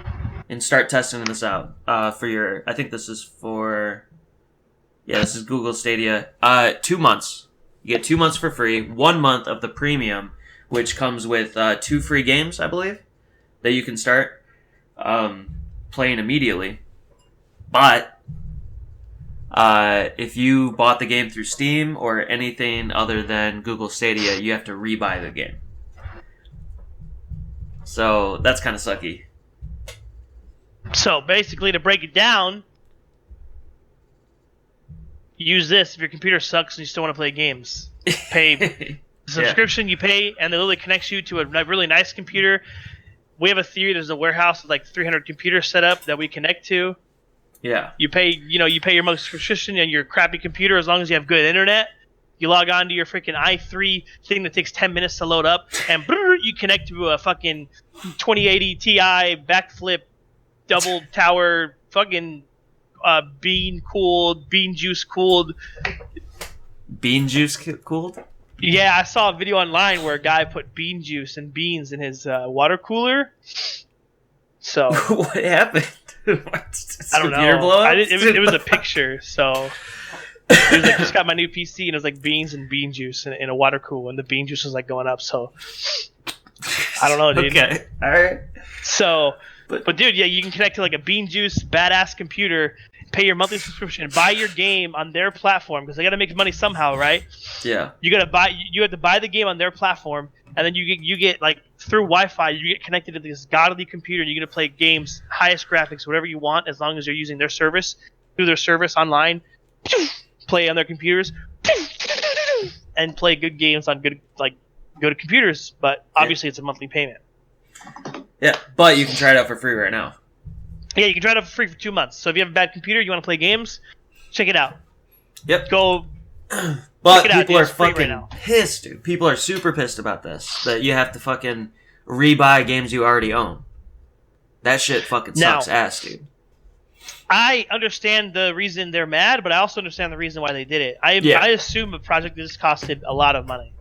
Speaker 1: and start testing this out for your. I think this is for. Yeah, this is Google Stadia. 2 months. You get 2 months for free. 1 month of the premium, which comes with 2 free games, I believe, that you can start playing immediately. But if you bought the game through Steam or anything other than Google Stadia, you have to rebuy the game. So that's kind of sucky.
Speaker 2: So basically, to break it down, use this if your computer sucks and you still want to play games. Pay the subscription you pay, and it literally connects you to a really nice computer. We have a theory. There's a warehouse with like 300 computers set up that we connect to.
Speaker 1: Yeah.
Speaker 2: You pay your monthly subscription and your crappy computer as long as you have good internet. You log on to your freaking i3 thing that takes 10 minutes to load up, and you connect to a fucking 2080 Ti backflip double tower fucking bean juice cooled.
Speaker 1: Bean juice cooled?
Speaker 2: Yeah, I saw a video online where a guy put bean juice and beans in his water cooler. So
Speaker 1: what happened?
Speaker 2: I don't know. It was a picture. So it was like, just got my new PC, and it was like beans and bean juice in a water cooler, and the bean juice was like going up. So I don't know, dude.
Speaker 1: Okay, all right.
Speaker 2: So, but dude, yeah, you can connect to like a bean juice badass computer, pay your monthly subscription, buy your game on their platform because they got to make money somehow, right?
Speaker 1: Yeah.
Speaker 2: You have to buy the game on their platform, and then you get like through Wi-Fi, you get connected to this godly computer, and you're gonna play games, highest graphics, whatever you want, as long as you're using their service through their service online. Play on their computers and play good games on good computers. But obviously, it's a monthly payment.
Speaker 1: Yeah, but you can try it out for free right now.
Speaker 2: Yeah, you can try it out for free for 2 months. So if you have a bad computer, you want to play games, check it out.
Speaker 1: Yep.
Speaker 2: Go.
Speaker 1: But people are fucking pissed, dude. People are super pissed about this. That you have to fucking rebuy games you already own. That shit fucking sucks ass, dude.
Speaker 2: I understand the reason they're mad, but I also understand the reason why they did it. I assume a project this costed a lot of money.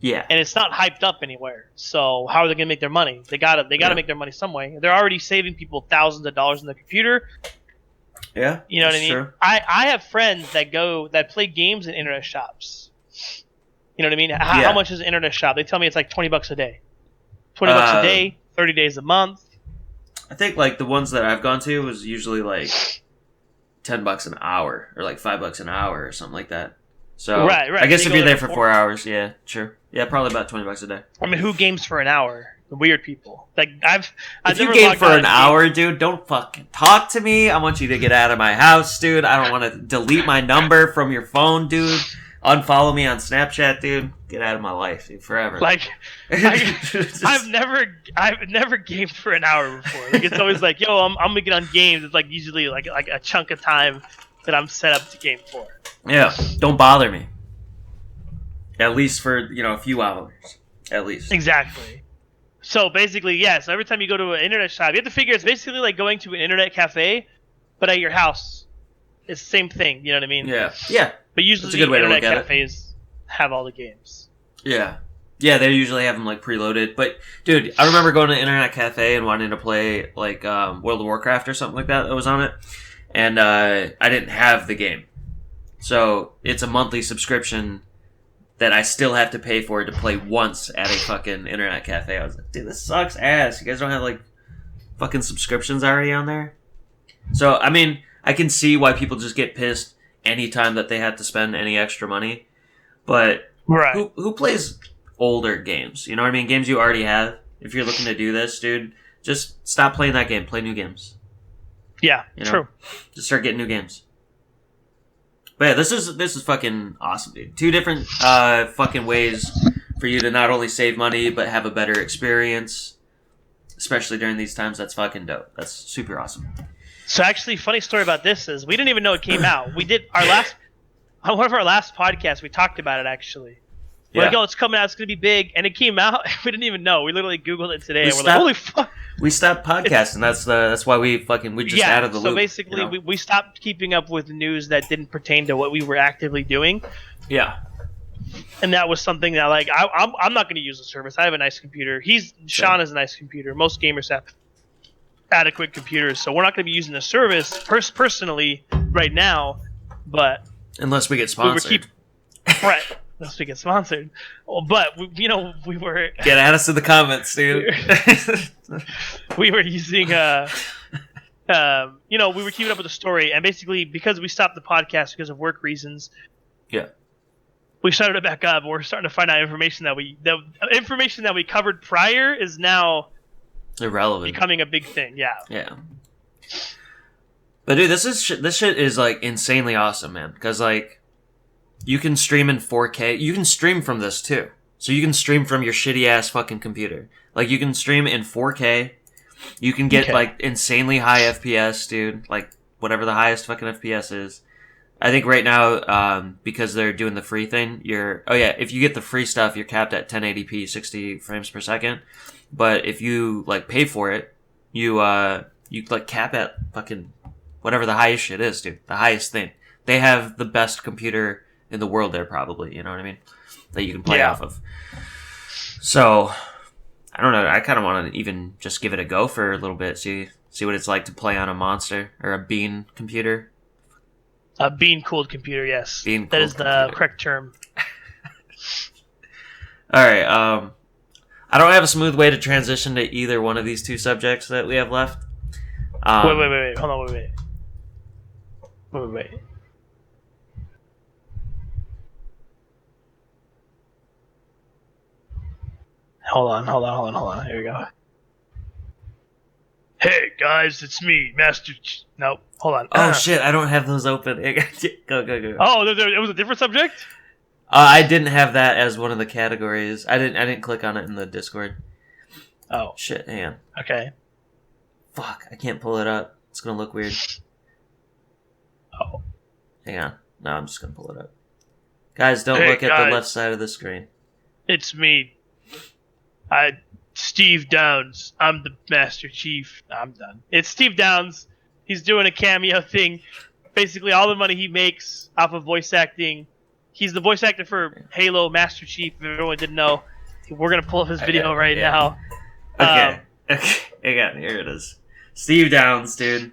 Speaker 1: Yeah.
Speaker 2: And it's not hyped up anywhere. So how are they going to make their money? They gotta make their money some way. They're already saving people thousands of dollars in their computer.
Speaker 1: Yeah.
Speaker 2: You know what I mean?
Speaker 1: True.
Speaker 2: I have friends that play games in internet shops. You know what I mean? How much is an internet shop? They tell me it's like $20 a day. $20 a day, 30 days a month.
Speaker 1: I think like the ones that I've gone to was usually like $10 an hour or like $5 an hour or something like that. So
Speaker 2: right.
Speaker 1: I guess if you're there for 4 hours, yeah, sure. Yeah, probably about $20 a day.
Speaker 2: I mean, who games for an hour? The weird people. Like
Speaker 1: if you game for an hour, dude, don't fucking talk to me. I want you to get out of my house, dude. I don't want to delete my number from your phone, dude. Unfollow me on Snapchat, dude. Get out of my life, dude, forever.
Speaker 2: I've never gamed for an hour before. Like, it's always like, yo, I'm gonna get on games. It's like usually like a chunk of time that I'm set up to game for.
Speaker 1: Yeah, don't bother me. At least for a few hours, at least.
Speaker 2: Exactly. So basically, yeah. So every time you go to an internet shop, you have to figure it's basically like going to an internet cafe, but at your house. It's the same thing. You know what I mean?
Speaker 1: Yeah.
Speaker 2: But usually,
Speaker 1: That's a good way to
Speaker 2: internet
Speaker 1: look at
Speaker 2: cafes have all the games.
Speaker 1: Yeah. Yeah, they usually have them like preloaded. But dude, I remember going to an internet cafe and wanting to play like World of Warcraft or something like that was on it, and I didn't have the game, so it's a monthly subscription that I still have to pay for to play once at a fucking internet cafe. I was like, dude, this sucks ass. You guys don't have like fucking subscriptions already on there? So I mean, I can see why people just get pissed anytime that they have to spend any extra money, but
Speaker 2: right.
Speaker 1: Who plays older games? You know what I mean? Games you already have. If you're looking to do this, dude, just stop playing that game. Play new games.
Speaker 2: Yeah,
Speaker 1: you know?
Speaker 2: True.
Speaker 1: Just start getting new games. But yeah, this is fucking awesome, dude. 2 different fucking ways for you to not only save money but have a better experience, especially during these times. That's fucking dope. That's super awesome.
Speaker 2: So actually, funny story about this is we didn't even know it came out. We did on one of our last podcasts. We talked about it actually. We're like, oh, it's coming out. It's gonna be big, and it came out. We didn't even know. We literally Googled it today, and we're like, holy fuck.
Speaker 1: We stopped podcasting. That's why we just added the loop.
Speaker 2: So basically,
Speaker 1: you know?
Speaker 2: we stopped keeping up with news that didn't pertain to what we were actively doing.
Speaker 1: Yeah.
Speaker 2: And that was something that like I'm not going to use the service. I have a nice computer. Sean has a nice computer. Most gamers have adequate computers, so we're not going to be using the service personally right now. But
Speaker 1: unless we get sponsored,
Speaker 2: right? Unless we get sponsored. Well, but we were
Speaker 1: get at us in the comments, dude.
Speaker 2: We were using we were keeping up with the story, and basically because we stopped the podcast because of work reasons.
Speaker 1: Yeah.
Speaker 2: We started it back up. We're starting to find out information that we covered prior is now
Speaker 1: irrelevant,
Speaker 2: becoming a big thing. Yeah.
Speaker 1: Yeah. But dude, this shit is like insanely awesome, man. Because like, you can stream in 4K. You can stream from this too. So you can stream from your shitty ass fucking computer. Like you can stream in 4K. You can get like insanely high FPS, dude. Like whatever the highest fucking FPS is. I think right now, because they're doing the free thing, if you get the free stuff, you're capped at 1080p, 60 frames per second. But if you like pay for it, you like cap at fucking whatever the highest shit is, dude. The highest thing. They have the best computer in the world there, probably. You know what I mean? That you can play off of. So I don't know. I kind of want to even just give it a go for a little bit. See what it's like to play on a monster or a bean computer.
Speaker 2: A bean-cooled computer, yes. That is the correct term.
Speaker 1: Alright, I don't have a smooth way to transition to either one of these 2 subjects that we have left.
Speaker 2: Wait. Hold on, wait. Hold on. Here we go. Hey, guys, it's me, Master... Nope, hold on.
Speaker 1: Oh, shit, I don't have those open. Go.
Speaker 2: Oh, it was a different subject?
Speaker 1: I didn't have that as one of the categories. I didn't click on it in the Discord.
Speaker 2: Oh.
Speaker 1: Shit, hang on.
Speaker 2: Okay.
Speaker 1: Fuck, I can't pull it up. It's gonna look weird.
Speaker 2: Oh.
Speaker 1: Hang on. No, I'm just gonna pull it up. Guys, don't look at the left side of the screen.
Speaker 2: It's me. Steve Downs. I'm the Master Chief. I'm done. It's Steve Downs. He's doing a cameo thing. Basically, all the money he makes off of voice acting. He's the voice actor for Halo Master Chief, if everyone didn't know. We're going to pull up his video now.
Speaker 1: Okay. Again, here it is. Steve Downs, dude.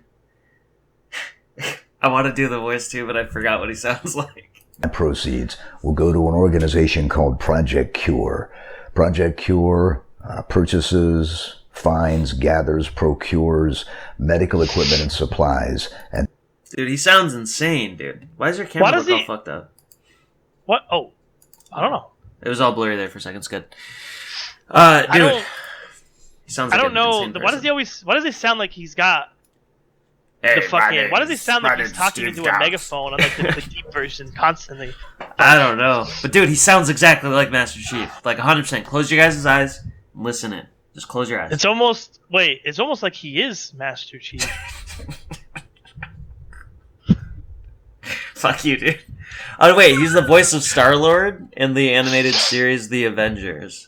Speaker 1: I want to do the voice too, but I forgot what he sounds like.
Speaker 3: Proceeds will go to an organization called Project Cure. Project Cure purchases, finds, gathers, procures medical equipment and supplies. And
Speaker 1: dude, he sounds insane, dude. Why is your camera look all fucked up?
Speaker 2: What? Oh, I don't know.
Speaker 1: It was all blurry there for a second. It's good. Dude, he sounds like
Speaker 2: I don't know.
Speaker 1: Why
Speaker 2: does it sound like he's got the fucking? Why does it sound like he's talking into a megaphone on like the deep version constantly?
Speaker 1: I don't know, but dude, he sounds exactly like Master Chief, like 100%. Close your guys' eyes, and listen in. Just close your eyes.
Speaker 2: It's almost like he is Master Chief.
Speaker 1: Fuck you, dude. Oh wait, he's the voice of Star-Lord in the animated series The Avengers.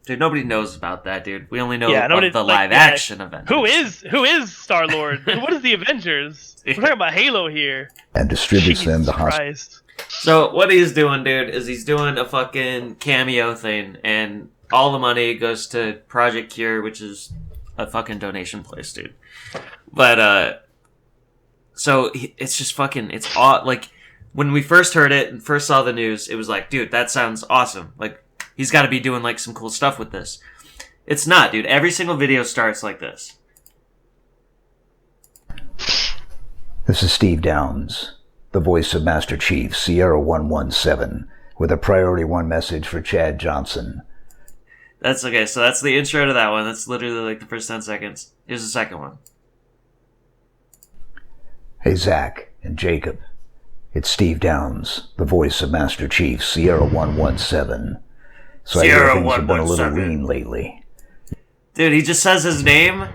Speaker 1: Dude, nobody knows about that, dude. We only know
Speaker 2: nobody,
Speaker 1: of the
Speaker 2: like,
Speaker 1: live-action Avengers.
Speaker 2: Who is Star-Lord? What is the Avengers? We're talking about Halo here.
Speaker 3: And distributes them to
Speaker 2: Christ.
Speaker 1: So what he's doing, dude, is he's doing a fucking cameo thing, and all the money goes to Project Cure, which is a fucking donation place, dude. But, so it's just fucking, it's like, when we first heard it and first saw the news, it was like, dude, that sounds awesome. Like, he's got to be doing, like, some cool stuff with this. It's not, dude. Every single video starts like this.
Speaker 3: This is Steve Downs, the voice of Master Chief, Sierra 117, with a Priority 1 message for Chad Johnson.
Speaker 1: That's okay, so that's the intro to that one. That's literally like the first 10 seconds. Here's the second one.
Speaker 3: Hey, Zach and Jacob. It's Steve Downs, the voice of Master Chief, Sierra 117. So
Speaker 1: Sierra
Speaker 3: I hear things have been a little
Speaker 1: 117.
Speaker 3: lean lately.
Speaker 1: Dude, he just says his name,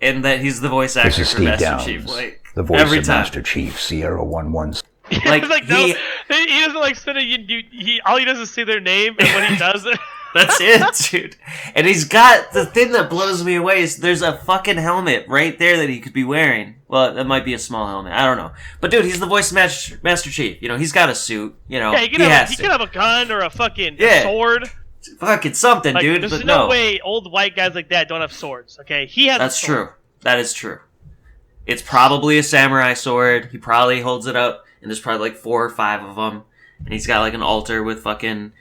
Speaker 1: and that he's the voice actor
Speaker 3: This is
Speaker 1: for
Speaker 3: Steve
Speaker 1: Master
Speaker 3: Downs,
Speaker 1: Chief. Like,
Speaker 3: the voice
Speaker 1: every
Speaker 3: of
Speaker 1: time.
Speaker 3: Master Chief, Sierra 117.
Speaker 1: Like,
Speaker 2: It's like, no, he doesn't like say that all he does is say their name, and when he does it,
Speaker 1: That's it, dude. And he's got, the thing that blows me away is there's a fucking helmet right there that he could be wearing. Well, that might be a small helmet. I don't know. But dude, he's the voice of Master Chief. You know, he's got a suit. You know,
Speaker 2: yeah, he could have a gun or a fucking sword.
Speaker 1: Fucking something,
Speaker 2: Like,
Speaker 1: dude.
Speaker 2: There's
Speaker 1: But
Speaker 2: no way old white guys like that don't have swords. Okay, he has.
Speaker 1: That's
Speaker 2: a sword.
Speaker 1: true. That is true. It's probably a samurai sword. He probably holds it up, and there's probably like 4 or 5 of them. And he's got like an altar with fucking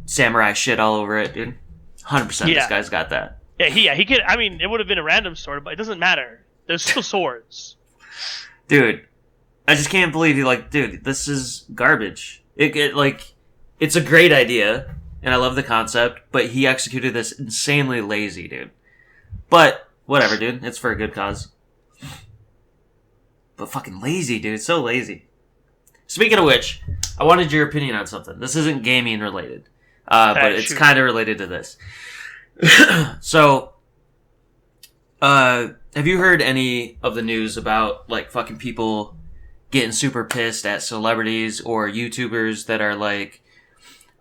Speaker 1: samurai shit all over it, dude. 100% this guy's got that.
Speaker 2: Yeah, he could. I mean, it would have been a random sword, but it doesn't matter. There's still swords.
Speaker 1: Dude, I just can't believe dude, this is garbage. It's a great idea, and I love the concept, but he executed this insanely lazy, dude. But, whatever, dude. It's for a good cause. But fucking lazy, dude. So lazy. Speaking of which, I wanted your opinion on something. This isn't gaming related. But it's kind of related to this. So, have you heard any of the news about, like, fucking people getting super pissed at celebrities or YouTubers that are like,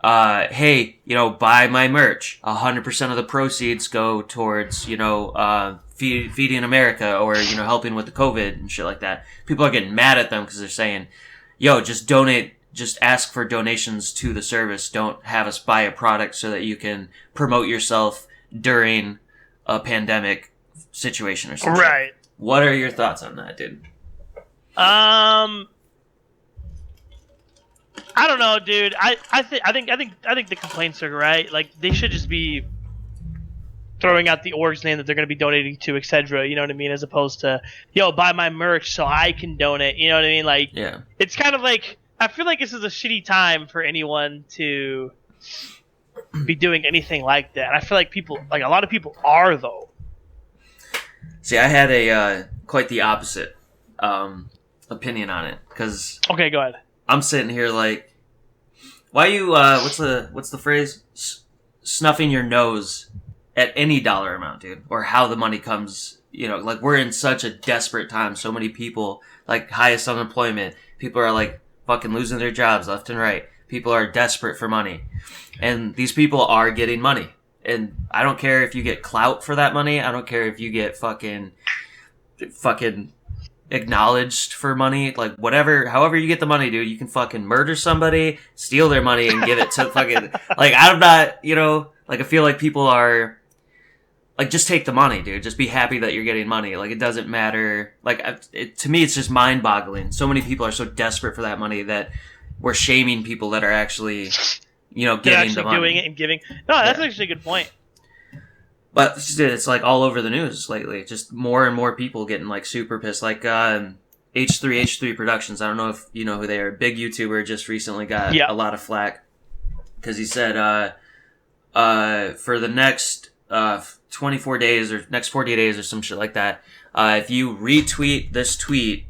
Speaker 1: hey, you know, buy my merch. 100% of the proceeds go towards, you know, feeding America or, you know, helping with the COVID and shit like that. People are getting mad at them because they're saying, yo, just donate. Just ask for donations to the service. Don't have us buy a product so that you can promote yourself during a pandemic situation or something.
Speaker 2: Right.
Speaker 1: What are your thoughts on that, dude?
Speaker 2: I don't know, dude. I think the complaints are right. Like, they should just be throwing out the org's name that they're going to be donating to, etc. You know what I mean? As opposed to, yo, buy my merch so I can donate. You know what I mean? Like,
Speaker 1: Yeah.
Speaker 2: It's kind of like, I feel like this is a shitty time for anyone to be doing anything like that. I feel like a lot of people are, though. See,
Speaker 1: I had a quite the opposite opinion on it, because
Speaker 2: okay, go ahead.
Speaker 1: I'm sitting here like, why you what's the phrase? Snuffing your nose at any dollar amount, dude, or how the money comes. You know, like, we're in such a desperate time. So many people, like, highest unemployment. People are like fucking losing their jobs left and right. People are desperate for money, and these people are getting money. And I don't care if you get clout for that money. I don't care if you get fucking acknowledged for money. Like, whatever, however you get the money, dude, you can fucking murder somebody, steal their money, and give it to fucking, like, I'm not, you know, like, I feel like people are, like, just take the money, dude. Just be happy that you're getting money. Like, it doesn't matter. Like, to me, it's just mind-boggling. So many people are so desperate for that money that we're shaming people that are actually, you know, giving the money.
Speaker 2: Doing it and giving. No, that's actually a good point.
Speaker 1: But it's like all over the news lately. Just more and more people getting like super pissed. Like H3 Productions. I don't know if you know who they are. Big YouTuber just recently got a lot of flack because he said for the next 24 days or next 40 days or some shit like that, if you retweet this tweet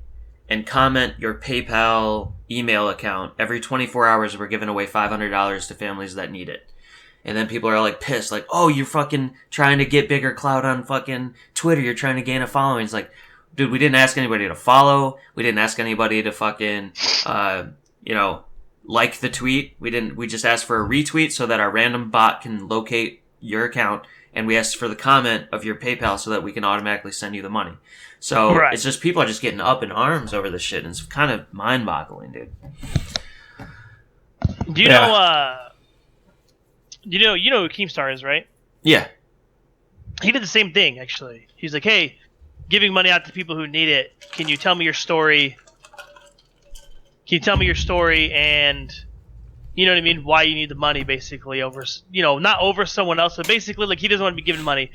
Speaker 1: and comment your PayPal email account, every 24 hours we're giving away $500 to families that need it. And then people are like pissed, like, oh, you're fucking trying to get bigger clout on fucking Twitter. You're trying to gain a following. It's like, dude, we didn't ask anybody to follow. We didn't ask anybody to fucking, you know, like the tweet. We just asked for a retweet so that our random bot can locate your account, and we ask for the comment of your PayPal so that we can automatically send you the money. So it's just people are just getting up in arms over this shit, and it's kind of mind-boggling, dude.
Speaker 2: Do you know? You know who Keemstar is, right?
Speaker 1: Yeah.
Speaker 2: He did the same thing, actually. He's like, hey, giving money out to people who need it. Can you tell me your story? Can you tell me your story and, you know what I mean, why you need the money, basically, over, not over someone else, but basically, like, he doesn't want to be given money.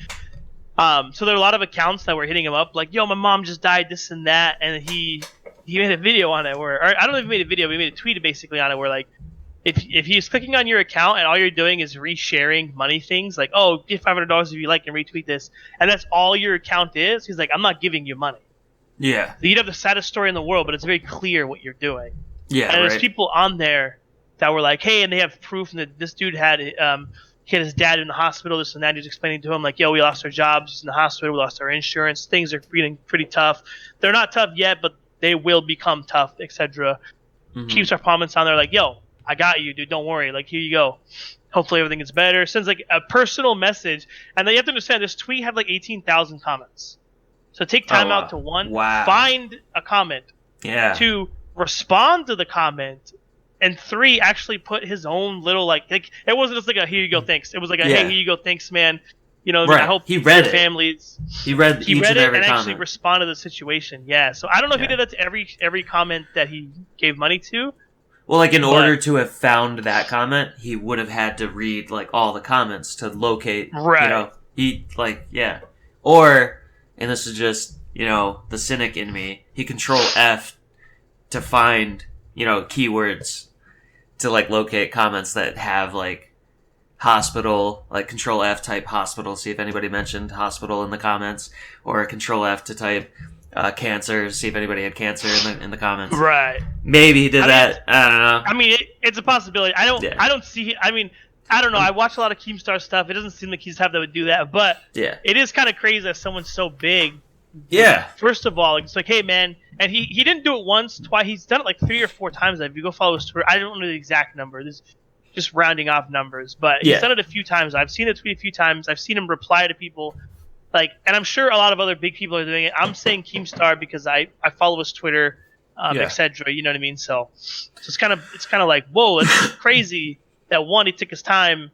Speaker 2: So there are a lot of accounts that were hitting him up, like, yo, my mom just died, this and that, and he made a video on it, or I don't know if he made a video, but he made a tweet basically on it where, like, if he's clicking on your account and all you're doing is resharing money things, like, oh, give $500 if you like and retweet this, and that's all your account is, he's like, I'm not giving you money.
Speaker 1: Yeah.
Speaker 2: So you'd have the saddest story in the world, but it's very clear what you're doing.
Speaker 1: Yeah,
Speaker 2: and there's people on there that were like, hey, and they have proof that this dude had he had his dad in the hospital, this and that. He's explaining to him, like, yo, we lost our jobs, he's in the hospital, we lost our insurance, things are getting pretty tough. They're not tough yet, but they will become tough, etc. Keeps our comments on there like, yo, I got you, dude. Don't worry. Like, here you go. Hopefully everything gets better. Sends like a personal message, and then you have to understand this tweet had like 18,000 comments. So take time out to find a comment, to respond to the comment, and 3 actually put his own little like it wasn't just like a here you go thanks. It was like a hey here you go thanks man. You know, I hope
Speaker 1: he read it.
Speaker 2: Families.
Speaker 1: He read each and every comment.
Speaker 2: Actually responded to the situation. Yeah. So I don't know if he did that to every comment that he gave money to.
Speaker 1: Well, like, in order to have found that comment, he would have had to read, like, all the comments to locate, Or, and this is just, the cynic in me, he Control F to find, keywords to, like, locate comments that have, like, hospital, like, Control F type hospital, see if anybody mentioned hospital in the comments, or Control F to type cancer, see if anybody had cancer in the comments.
Speaker 2: Right.
Speaker 1: Maybe he did that. I don't know.
Speaker 2: I mean, it's a possibility. I don't see. I mean, I don't know. I watch a lot of Keemstar stuff. It doesn't seem like he's have to do that, but it is kind of crazy that someone's so big.
Speaker 1: Yeah.
Speaker 2: First of all, it's like, hey man, and he didn't do it once, twice. He's done it like 3 or 4 times. If you go follow his Twitter, I don't know the exact number. This is just rounding off numbers, but he's done it a few times. I've seen it tweet a few times. I've seen him reply to people. Like, and I'm sure a lot of other big people are doing it. I'm saying Keemstar because I follow his Twitter, etc. You know what I mean? So it's kind of like, whoa, it's crazy that he took his time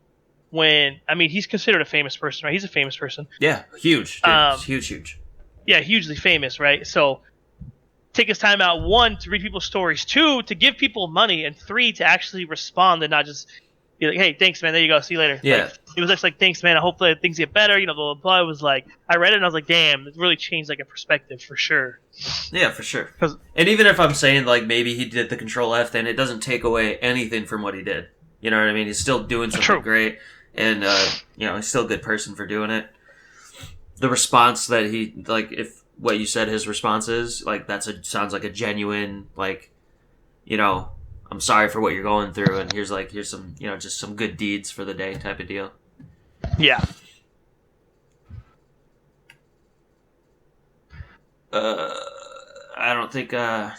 Speaker 2: when, I mean, he's considered a famous person, right? He's a famous person.
Speaker 1: Yeah, huge. Dude. Huge.
Speaker 2: Yeah, hugely famous, right? So take his time out, 1, to read people's stories, 2, to give people money, and 3, to actually respond and not just be like, hey, thanks, man. There you go. See you later.
Speaker 1: Yeah.
Speaker 2: Like, it was actually like, thanks, man. I hope that things get better. Blah, blah, blah. It was like, I read it and I was like, damn, it really changed like a perspective for sure.
Speaker 1: Yeah, for sure. And even if I'm saying like maybe he did the Control F, then it doesn't take away anything from what he did. You know what I mean? He's still doing something great, and he's still a good person for doing it. The response that he, like, if what you said his response is, like, sounds like a genuine, like, I'm sorry for what you're going through, and here's some, just some good deeds for the day type of deal.
Speaker 2: Yeah.
Speaker 1: I don't think, oh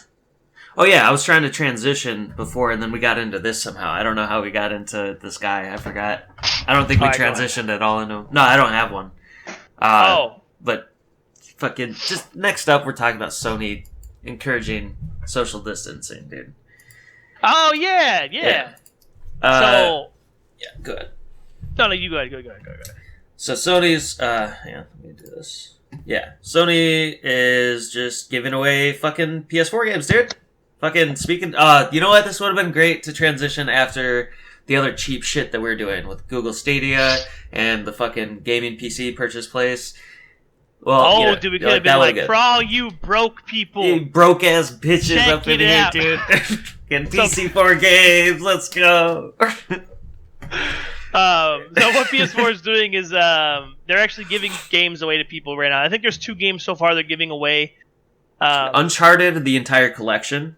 Speaker 1: yeah, I was trying to transition before, and then we got into this somehow. I don't know how we got into this guy. I forgot. I don't think we transitioned at all into... No, I don't have one. But fucking, just next up, we're talking about Sony encouraging social distancing, dude.
Speaker 2: Oh, yeah.
Speaker 1: So... Yeah, go ahead.
Speaker 2: No, you go ahead. Go ahead.
Speaker 1: So Sony's... let me do this. Yeah, Sony is just giving away fucking PS4 games, dude. Fucking speaking... you know what? This would have been great to transition after the other cheap shit that we're doing with Google Stadia and the fucking gaming PC purchase place. Well,
Speaker 2: dude, we could have been like, for all you broke people.
Speaker 1: You broke-ass bitches up in here, dude. Getting PC4 games, let's go.
Speaker 2: So what PS4 is doing is they're actually giving games away to people right now. I think there's 2 games so far they're giving away.
Speaker 1: Uncharted, the entire collection.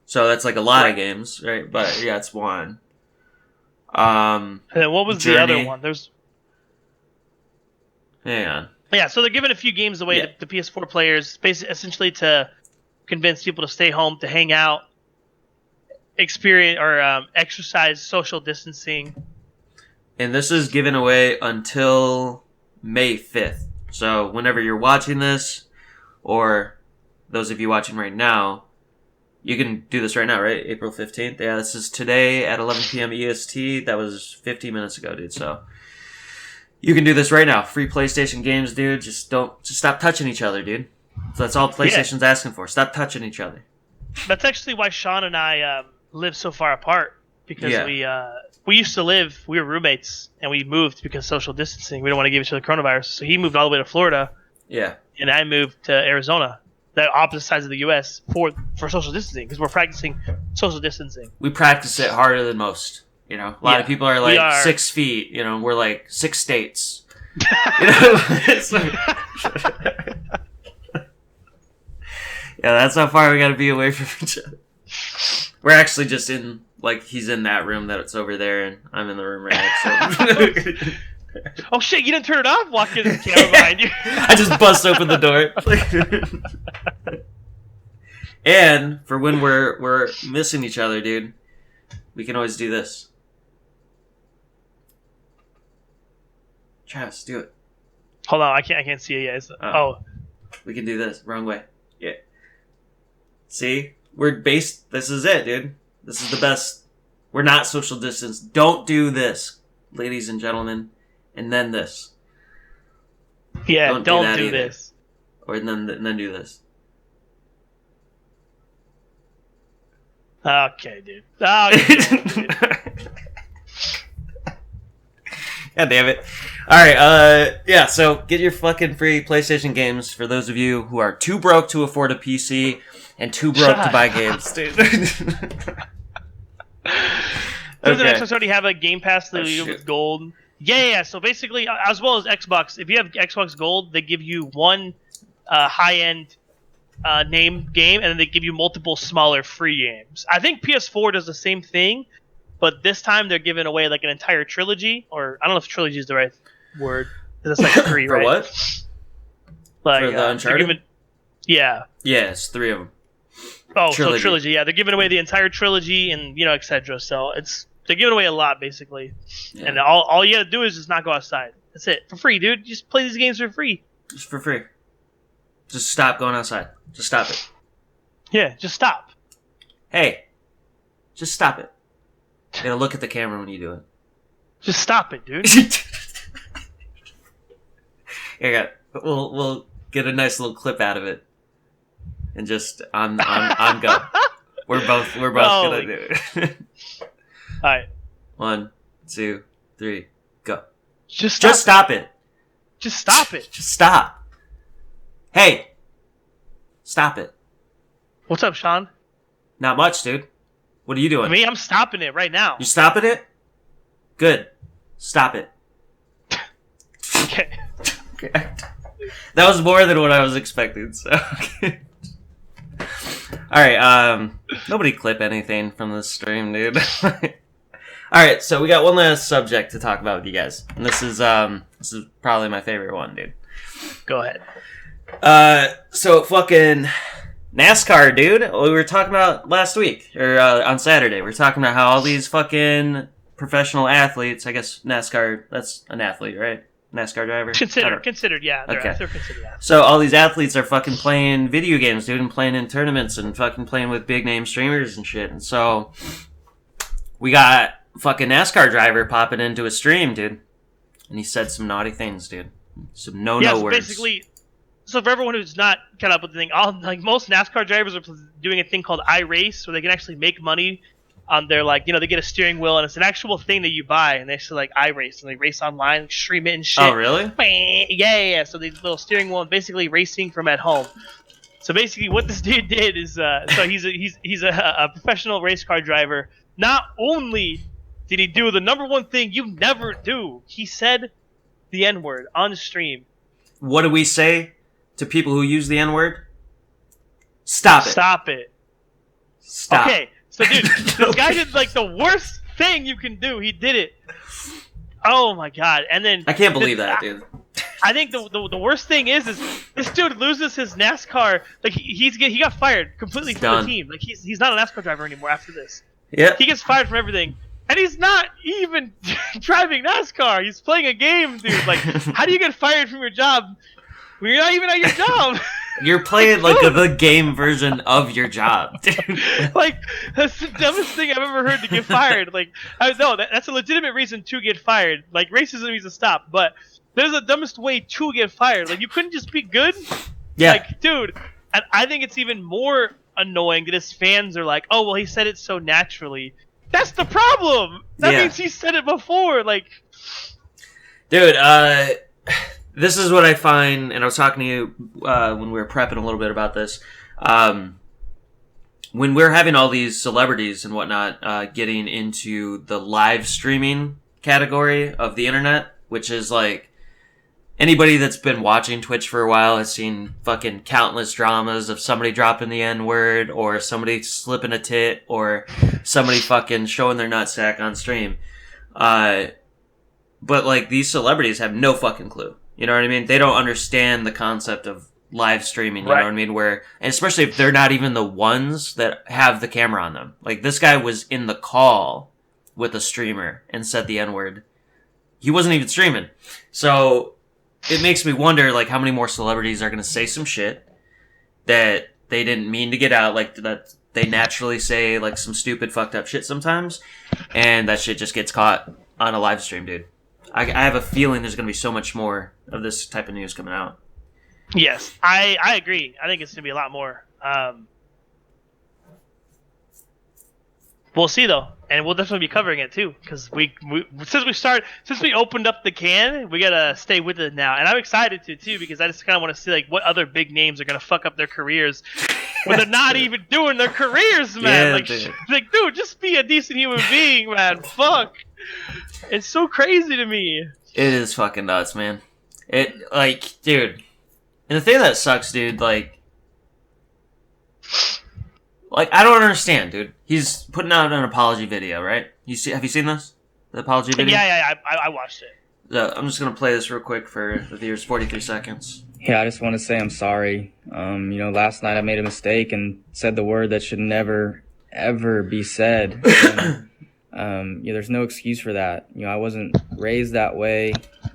Speaker 1: So that's like a lot of games, right? But yeah, it's one.
Speaker 2: And then what was the other one?
Speaker 1: Hang on.
Speaker 2: Yeah, so they're giving a few games away to PS4 players, basically, essentially to convince people to stay home, to hang out, experience or exercise social distancing.
Speaker 1: and this is given away until May 5th. So whenever you're watching this, or those of you watching right now, you can do this right now, right? April 15th. Yeah, this is today at 11 p.m. EST. That was 15 minutes ago, dude. So you can do this right now. Free PlayStation games, dude. Just stop touching each other, dude. So that's all PlayStation's asking for. Stop touching each other.
Speaker 2: That's actually why Sean and I live so far apart, because we used to live. We were roommates, and we moved because social distancing. We don't want to give each other coronavirus. So he moved all the way to Florida. Yeah. And I moved to Arizona, the opposite sides of the U.S. for social distancing, because we're practicing social distancing.
Speaker 1: We practice it harder than most. You know, a lot of people are like 6 feet. You know, we're like 6 states. You know, yeah, that's how far we got to be away from each other. We're actually just in, like, he's in that room that's over there, and I'm in the room right next to him.
Speaker 2: Oh shit! You didn't turn it off. Walk in the camera behind you.
Speaker 1: I just bust open the door. And for when we're missing each other, dude, we can always do this. Travis, do it.
Speaker 2: Hold on, I can't see it yet.
Speaker 1: We can do this. Wrong way. Yeah. See, this is it, dude. This is the best. We're not social distance. Don't do this, ladies and gentlemen. And then this.
Speaker 2: Yeah, don't do this.
Speaker 1: Or then do this.
Speaker 2: Okay, dude. Okay,
Speaker 1: God damn it. Alright, yeah, so get your fucking free PlayStation games for those of you who are too broke to afford a PC and too broke to buy games, dude.
Speaker 2: Doesn't Xbox already have a Game Pass with gold? Yeah. So basically, as well as Xbox, if you have Xbox Gold, they give you one high-end name game, and then they give you multiple smaller free games. I think PS4 does the same thing, but this time they're giving away like an entire trilogy, or I don't know if trilogy is the right word. That's like 3,
Speaker 1: For
Speaker 2: right?
Speaker 1: what?
Speaker 2: Like,
Speaker 1: for the Uncharted?
Speaker 2: Yeah,
Speaker 1: it's 3 of them.
Speaker 2: Oh, trilogy. So trilogy, yeah. They're giving away the entire trilogy and, etc. So they're giving away a lot, basically. Yeah. And all you gotta do is just not go outside. That's it. For free, dude. Just play these games for free.
Speaker 1: Just for free. Just stop going outside. Just stop it.
Speaker 2: Yeah, just stop.
Speaker 1: Hey, just stop it. You gotta look at the camera when you do it.
Speaker 2: Just stop it, dude.
Speaker 1: Here, we'll get a nice little clip out of it. And just on go. We're both gonna do it.
Speaker 2: Alright.
Speaker 1: 1, 2, 3, go.
Speaker 2: Just
Speaker 1: stop it.
Speaker 2: Just stop it.
Speaker 1: Just stop. Hey. Stop it.
Speaker 2: What's up, Sean?
Speaker 1: Not much, dude. What are you doing?
Speaker 2: I'm stopping it right now.
Speaker 1: You stopping it? Good. Stop it.
Speaker 2: Okay.
Speaker 1: That was more than what I was expecting, so okay. Alright, nobody clip anything from this stream, dude. Alright, so we got one last subject to talk about with you guys. And this is probably my favorite one, dude.
Speaker 2: Go ahead.
Speaker 1: So fucking NASCAR, dude. We were talking about last week, or on Saturday. We were talking about how all these fucking professional athletes, I guess NASCAR, that's an athlete, right? NASCAR driver?
Speaker 2: Considered, yeah. They're considered athletes.
Speaker 1: So all these athletes are fucking playing video games, dude, and playing in tournaments and fucking playing with big name streamers and shit. And so we got fucking NASCAR driver popping into a stream, dude. And he said some naughty things, dude. Some no-no words.
Speaker 2: Basically, so for everyone who's not caught up with the thing, most NASCAR drivers are doing a thing called iRace, where they can actually make money on their, they get a steering wheel, and it's an actual thing that you buy, and they actually, iRace, and they race online, stream it and shit.
Speaker 1: Oh, really?
Speaker 2: Yeah. So these little steering wheel, and basically racing from at home. So basically what this dude did is, so he's a professional race car driver. Not only did he do the number one thing you never do, he said the N-word on the stream.
Speaker 1: What do we say to people who use the N-word? Stop it.
Speaker 2: Stop it.
Speaker 1: Stop.
Speaker 2: Okay. So, dude, this guy did, the worst thing you can do. He did it. Oh, my God. And then...
Speaker 1: I can't believe that, dude.
Speaker 2: I think the worst thing is this dude loses his NASCAR... he got fired completely from the team. He's not a NASCAR driver anymore after this.
Speaker 1: Yeah.
Speaker 2: He gets fired from everything. And he's not even driving NASCAR. He's playing a game, dude. Like, how do you get fired from your job when you're not even at your job?
Speaker 1: You're playing like the game version of your job, dude.
Speaker 2: Like, that's the dumbest thing I've ever heard to get fired. Like, no, that's a legitimate reason to get fired. Like, racism needs to stop, but there's the dumbest way to get fired. Like, you couldn't just be good?
Speaker 1: Yeah.
Speaker 2: Like, dude, and I think it's even more annoying that his fans are like, oh, well, he said it so naturally. That's the problem. That means he said it before. Like,
Speaker 1: dude, this is what I find, and I was talking to you when we were prepping a little bit about this. When we're having all these celebrities and whatnot getting into the live streaming category of the internet, which is like anybody that's been watching Twitch for a while has seen fucking countless dramas of somebody dropping the N-word or somebody slipping a tit or somebody fucking showing their nutsack on stream. But like these celebrities have no fucking clue. You know what I mean? They don't understand the concept of live streaming, you know what I mean? And especially if they're not even the ones that have the camera on them. Like this guy was in the call with a streamer and said the N-word. He wasn't even streaming. So it makes me wonder, like, how many more celebrities are going to say some shit that they didn't mean to get out, like, that they naturally say, like, some stupid, fucked up shit sometimes, and that shit just gets caught on a live stream, dude. I have a feeling there's going to be so much more of this type of news coming out.
Speaker 2: Yes, I agree. I think it's going to be a lot more. We'll see, though. And we'll definitely be covering it too, because since we opened up the can, we gotta stay with it now, and I'm excited too, because I just kind of want to see like what other big names are gonna fuck up their careers when they're not even doing their careers, man. Yeah, dude, just be a decent human being, man. Fuck, it's so crazy to me.
Speaker 1: It is fucking nuts, man. It like, dude, and the thing that sucks, dude, like I don't understand, dude. He's putting out an apology video, right? Have you seen this? The apology video?
Speaker 2: Yeah, I watched it.
Speaker 1: I'm just gonna play this real quick for the viewers. 43 seconds.
Speaker 4: Yeah, I just want to say I'm sorry. Last night I made a mistake and said the word that should never, ever be said. And, there's no excuse for that. I wasn't raised that way.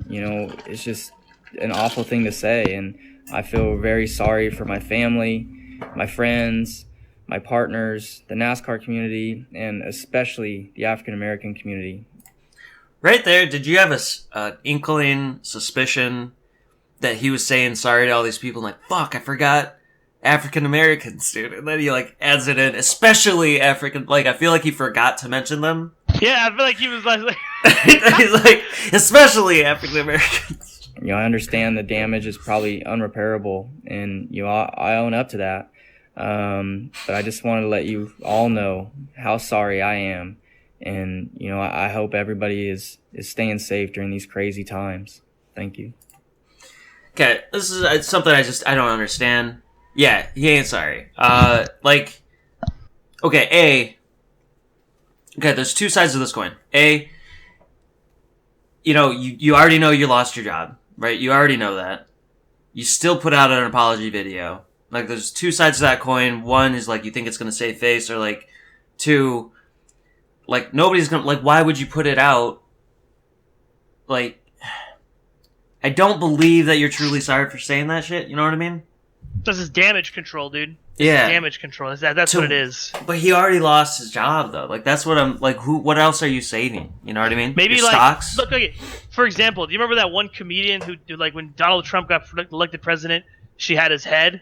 Speaker 4: It's just an awful thing to say, and I feel very sorry for my family, my friends, my partners, the NASCAR community, and especially the African American community.
Speaker 1: Right there, did you have a inkling, suspicion that he was saying sorry to all these people? Like, fuck, I forgot African Americans, dude. And then he like adds it in, especially African. Like, I feel like he forgot to mention them.
Speaker 2: Yeah, I feel like he was like,
Speaker 1: he's like, especially African Americans.
Speaker 4: I understand the damage is probably unrepairable, and I own up to that. But I just wanted to let you all know how sorry I am. And, I hope everybody is staying safe during these crazy times. Thank you.
Speaker 1: Okay, this is something I don't understand. Yeah, he ain't sorry. Okay, there's two sides of this coin. You already know you lost your job, right? You already know that. You still put out an apology video. Like, there's two sides to that coin. One is, like, you think it's going to save face, or, like, two, like, nobody's going to, like, why would you put it out? Like, I don't believe that you're truly sorry for saying that shit, you know what I mean?
Speaker 2: This is damage control, dude. Damage control. That's what it is.
Speaker 1: But he already lost his job, though. Like, that's what I'm, like, what else are you saving? You know what I mean?
Speaker 2: Maybe,
Speaker 1: your
Speaker 2: like,
Speaker 1: stocks?
Speaker 2: Look, okay, for example, do you remember that one comedian who, like, when Donald Trump got elected president, she had his head?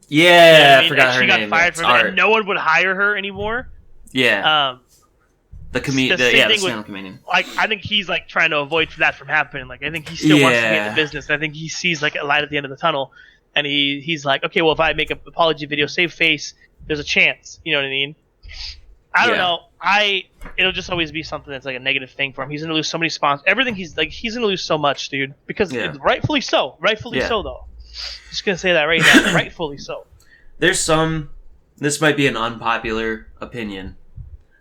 Speaker 1: Yeah, I
Speaker 2: and
Speaker 1: forgot her
Speaker 2: she
Speaker 1: name.
Speaker 2: Got fired from it, and no one would hire her anymore.
Speaker 1: Yeah. The stand-up comedian.
Speaker 2: Like, I think he's like trying to avoid that from happening. Like, I think he still wants to be in the business. And I think he sees like a light at the end of the tunnel, and he's like, okay, well, if I make an apology video, save face, there's a chance. You know what I mean? I don't know. It'll just always be something that's like a negative thing for him. He's gonna lose so many sponsors. Everything he's gonna lose so much, dude. Because rightfully so. Rightfully so, though. Just gonna say that right now. Rightfully so.
Speaker 1: This might be an unpopular opinion.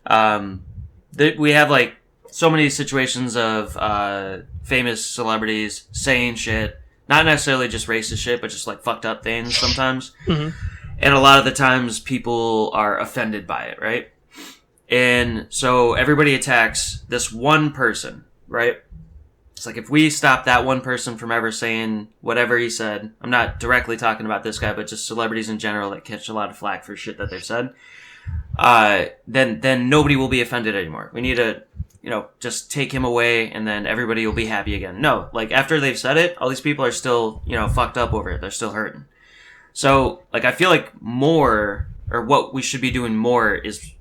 Speaker 1: We have like so many situations of famous celebrities saying shit, not necessarily just racist shit, but just like fucked up things sometimes. Mm-hmm. And a lot of the times people are offended by it, right? And so everybody attacks this one person, right? It's like if we stop that one person from ever saying whatever he said, I'm not directly talking about this guy, but just celebrities in general that catch a lot of flack for shit that they've said, then nobody will be offended anymore. We need to, just take him away and then everybody will be happy again. No, like after they've said it, all these people are still, fucked up over it. They're still hurting. So, like, I feel like more, or what we should be doing more is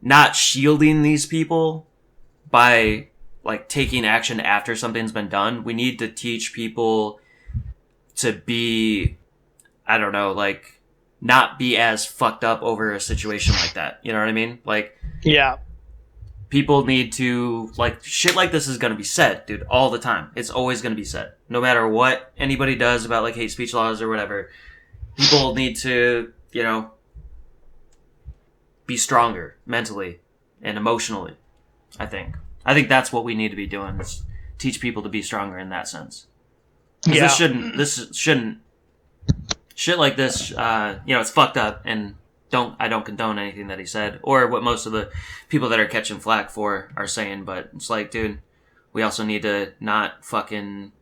Speaker 1: not shielding these people by, like, taking action after something's been done. We need to teach people to be, I don't know, like, not be as fucked up over a situation like that. You know what I mean? Like,
Speaker 2: yeah.
Speaker 1: People need to, like, shit like this is going to be said, dude, all the time. It's always going to be said. No matter what anybody does about, like, hate speech laws or whatever, people need to, be stronger mentally and emotionally, I think. I think that's what we need to be doing, is teach people to be stronger in that sense.
Speaker 2: Yeah.
Speaker 1: Shit like this, it's fucked up, and I don't condone anything that he said, or what most of the people that are catching flack for are saying, but it's like, dude, we also need to not fucking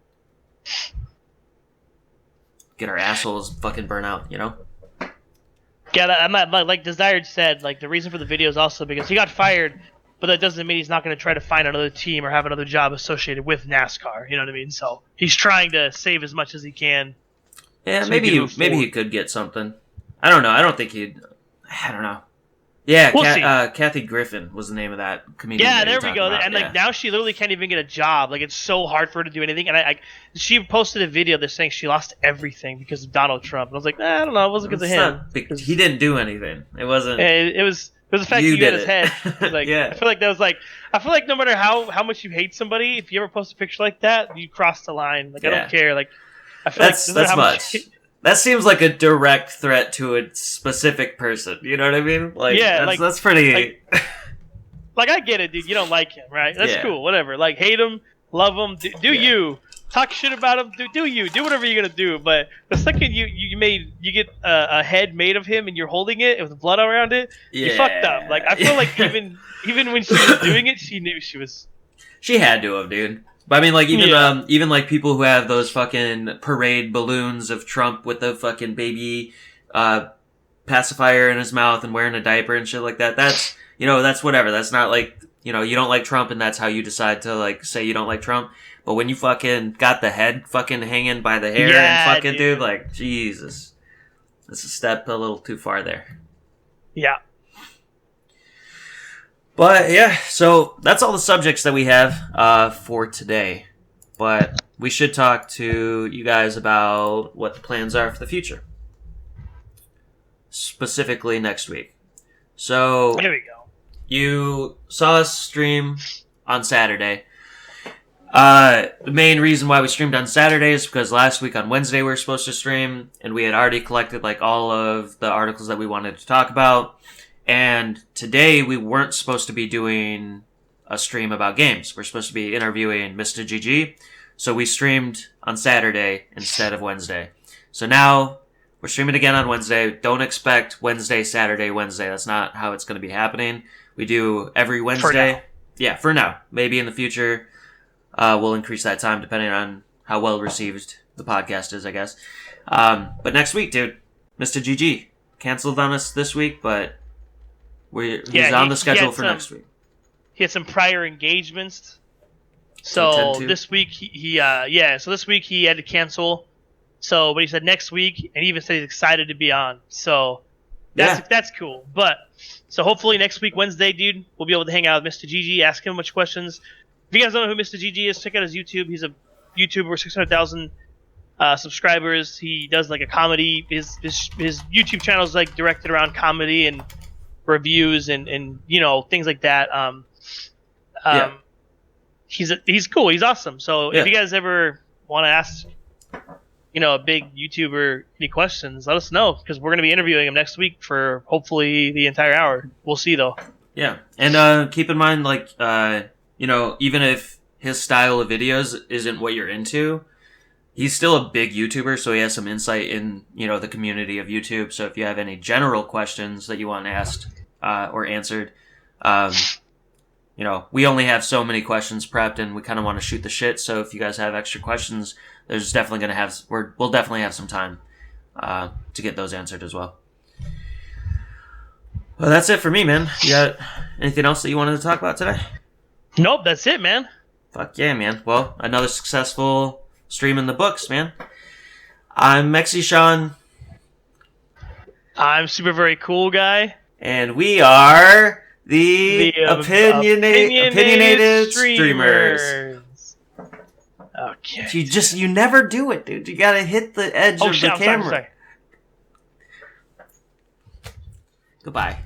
Speaker 1: get our assholes fucking burn out,
Speaker 2: Yeah, I'm not, like Desired said, like the reason for the video is also because he got fired, but that doesn't mean he's not going to try to find another team or have another job associated with NASCAR. You know what I mean? So he's trying to save as much as he can.
Speaker 1: Yeah, so maybe he could get something. I don't know. I don't know. Yeah, we'll Kathy Griffin was the name of that comedian.
Speaker 2: Yeah, there we go. About. And like now she literally can't even get a job. Like it's so hard for her to do anything. And she posted a video that's saying she lost everything because of Donald Trump. And I was like, I don't know. It wasn't because of him.
Speaker 1: He didn't do anything. It wasn't.
Speaker 2: It was the fact you had his head. Like,
Speaker 1: yeah.
Speaker 2: I feel like no matter how much you hate somebody, if you ever post a picture like that, you cross the line. Like I don't care. Like I feel
Speaker 1: that's much. That seems like a direct threat to a specific person. You know what I mean? Like, yeah, that's pretty.
Speaker 2: Like, I get it, dude. You don't like him, right? That's cool. Whatever. Like, hate him, love him, do you talk shit about him? Do you do whatever you're gonna do? But the second you get a head made of him and you're holding it with blood around it, you fucked up. Like, I feel like even when she was doing it, she knew she was.
Speaker 1: She had to have, dude. But I mean, like, even like people who have those fucking parade balloons of Trump with the fucking baby pacifier in his mouth and wearing a diaper and shit like that. That's, that's whatever. That's not like, you don't like Trump and that's how you decide to, like, say you don't like Trump. But when you fucking got the head fucking hanging by the hair and fucking, dude, like, Jesus. That's a step a little too far there.
Speaker 2: Yeah.
Speaker 1: But, yeah, so that's all the subjects that we have for today. But we should talk to you guys about what the plans are for the future. Specifically next week. So,
Speaker 2: here we go.
Speaker 1: You saw us stream on Saturday. The main reason why we streamed on Saturday is because last week on Wednesday we were supposed to stream, and we had already collected, like, all of the articles that we wanted to talk about. And today we weren't supposed to be doing a stream about games. We're supposed to be interviewing Mr. GG. So we streamed on Saturday instead of Wednesday. So now we're streaming again on Wednesday. Don't expect Wednesday, Saturday, Wednesday. That's not how it's going to be happening. We do every Wednesday. For now. Maybe in the future we'll increase that time depending on how well received the podcast is, I guess. But next week, dude, Mr. GG canceled on us this week, but he's on the schedule for next week.
Speaker 2: He had some prior engagements, so this week this week he had to cancel. So, but he said next week, and he even said he's excited to be on. So that's cool. But so hopefully next week Wednesday, dude, we'll be able to hang out with Mr. GG, ask him a bunch of questions. If you guys don't know who Mr. GG is, check out his YouTube. He's a YouTuber with 600,000 subscribers. He does like a comedy. His YouTube channel is like directed around comedy and reviews and things like that. He's cool. He's awesome. So if you guys ever want to ask a big YouTuber any questions, let us know, because we're going to be interviewing him next week for hopefully the entire hour. We'll see though.
Speaker 1: Yeah, and keep in mind, like, even if his style of videos isn't what you're into, he's still a big YouTuber, so he has some insight in, the community of YouTube. So if you have any general questions that you want asked or answered, You know, we only have so many questions prepped, and we kind of want to shoot the shit. So if you guys have extra questions, there's definitely going to have we'll definitely have some time to get those answered as well. Well, that's it for me, man. You got anything else that you wanted to talk about today?
Speaker 2: Nope, that's it, man.
Speaker 1: Fuck yeah, man. Well, another successful stream in the books, man. I'm MexiSean.
Speaker 2: I'm SuperVeryCoolGuy.
Speaker 1: And we are the opinionated streamers.
Speaker 2: Okay.
Speaker 1: You never do it, dude. You gotta hit the edge of the camera.
Speaker 2: Sorry.
Speaker 1: Goodbye.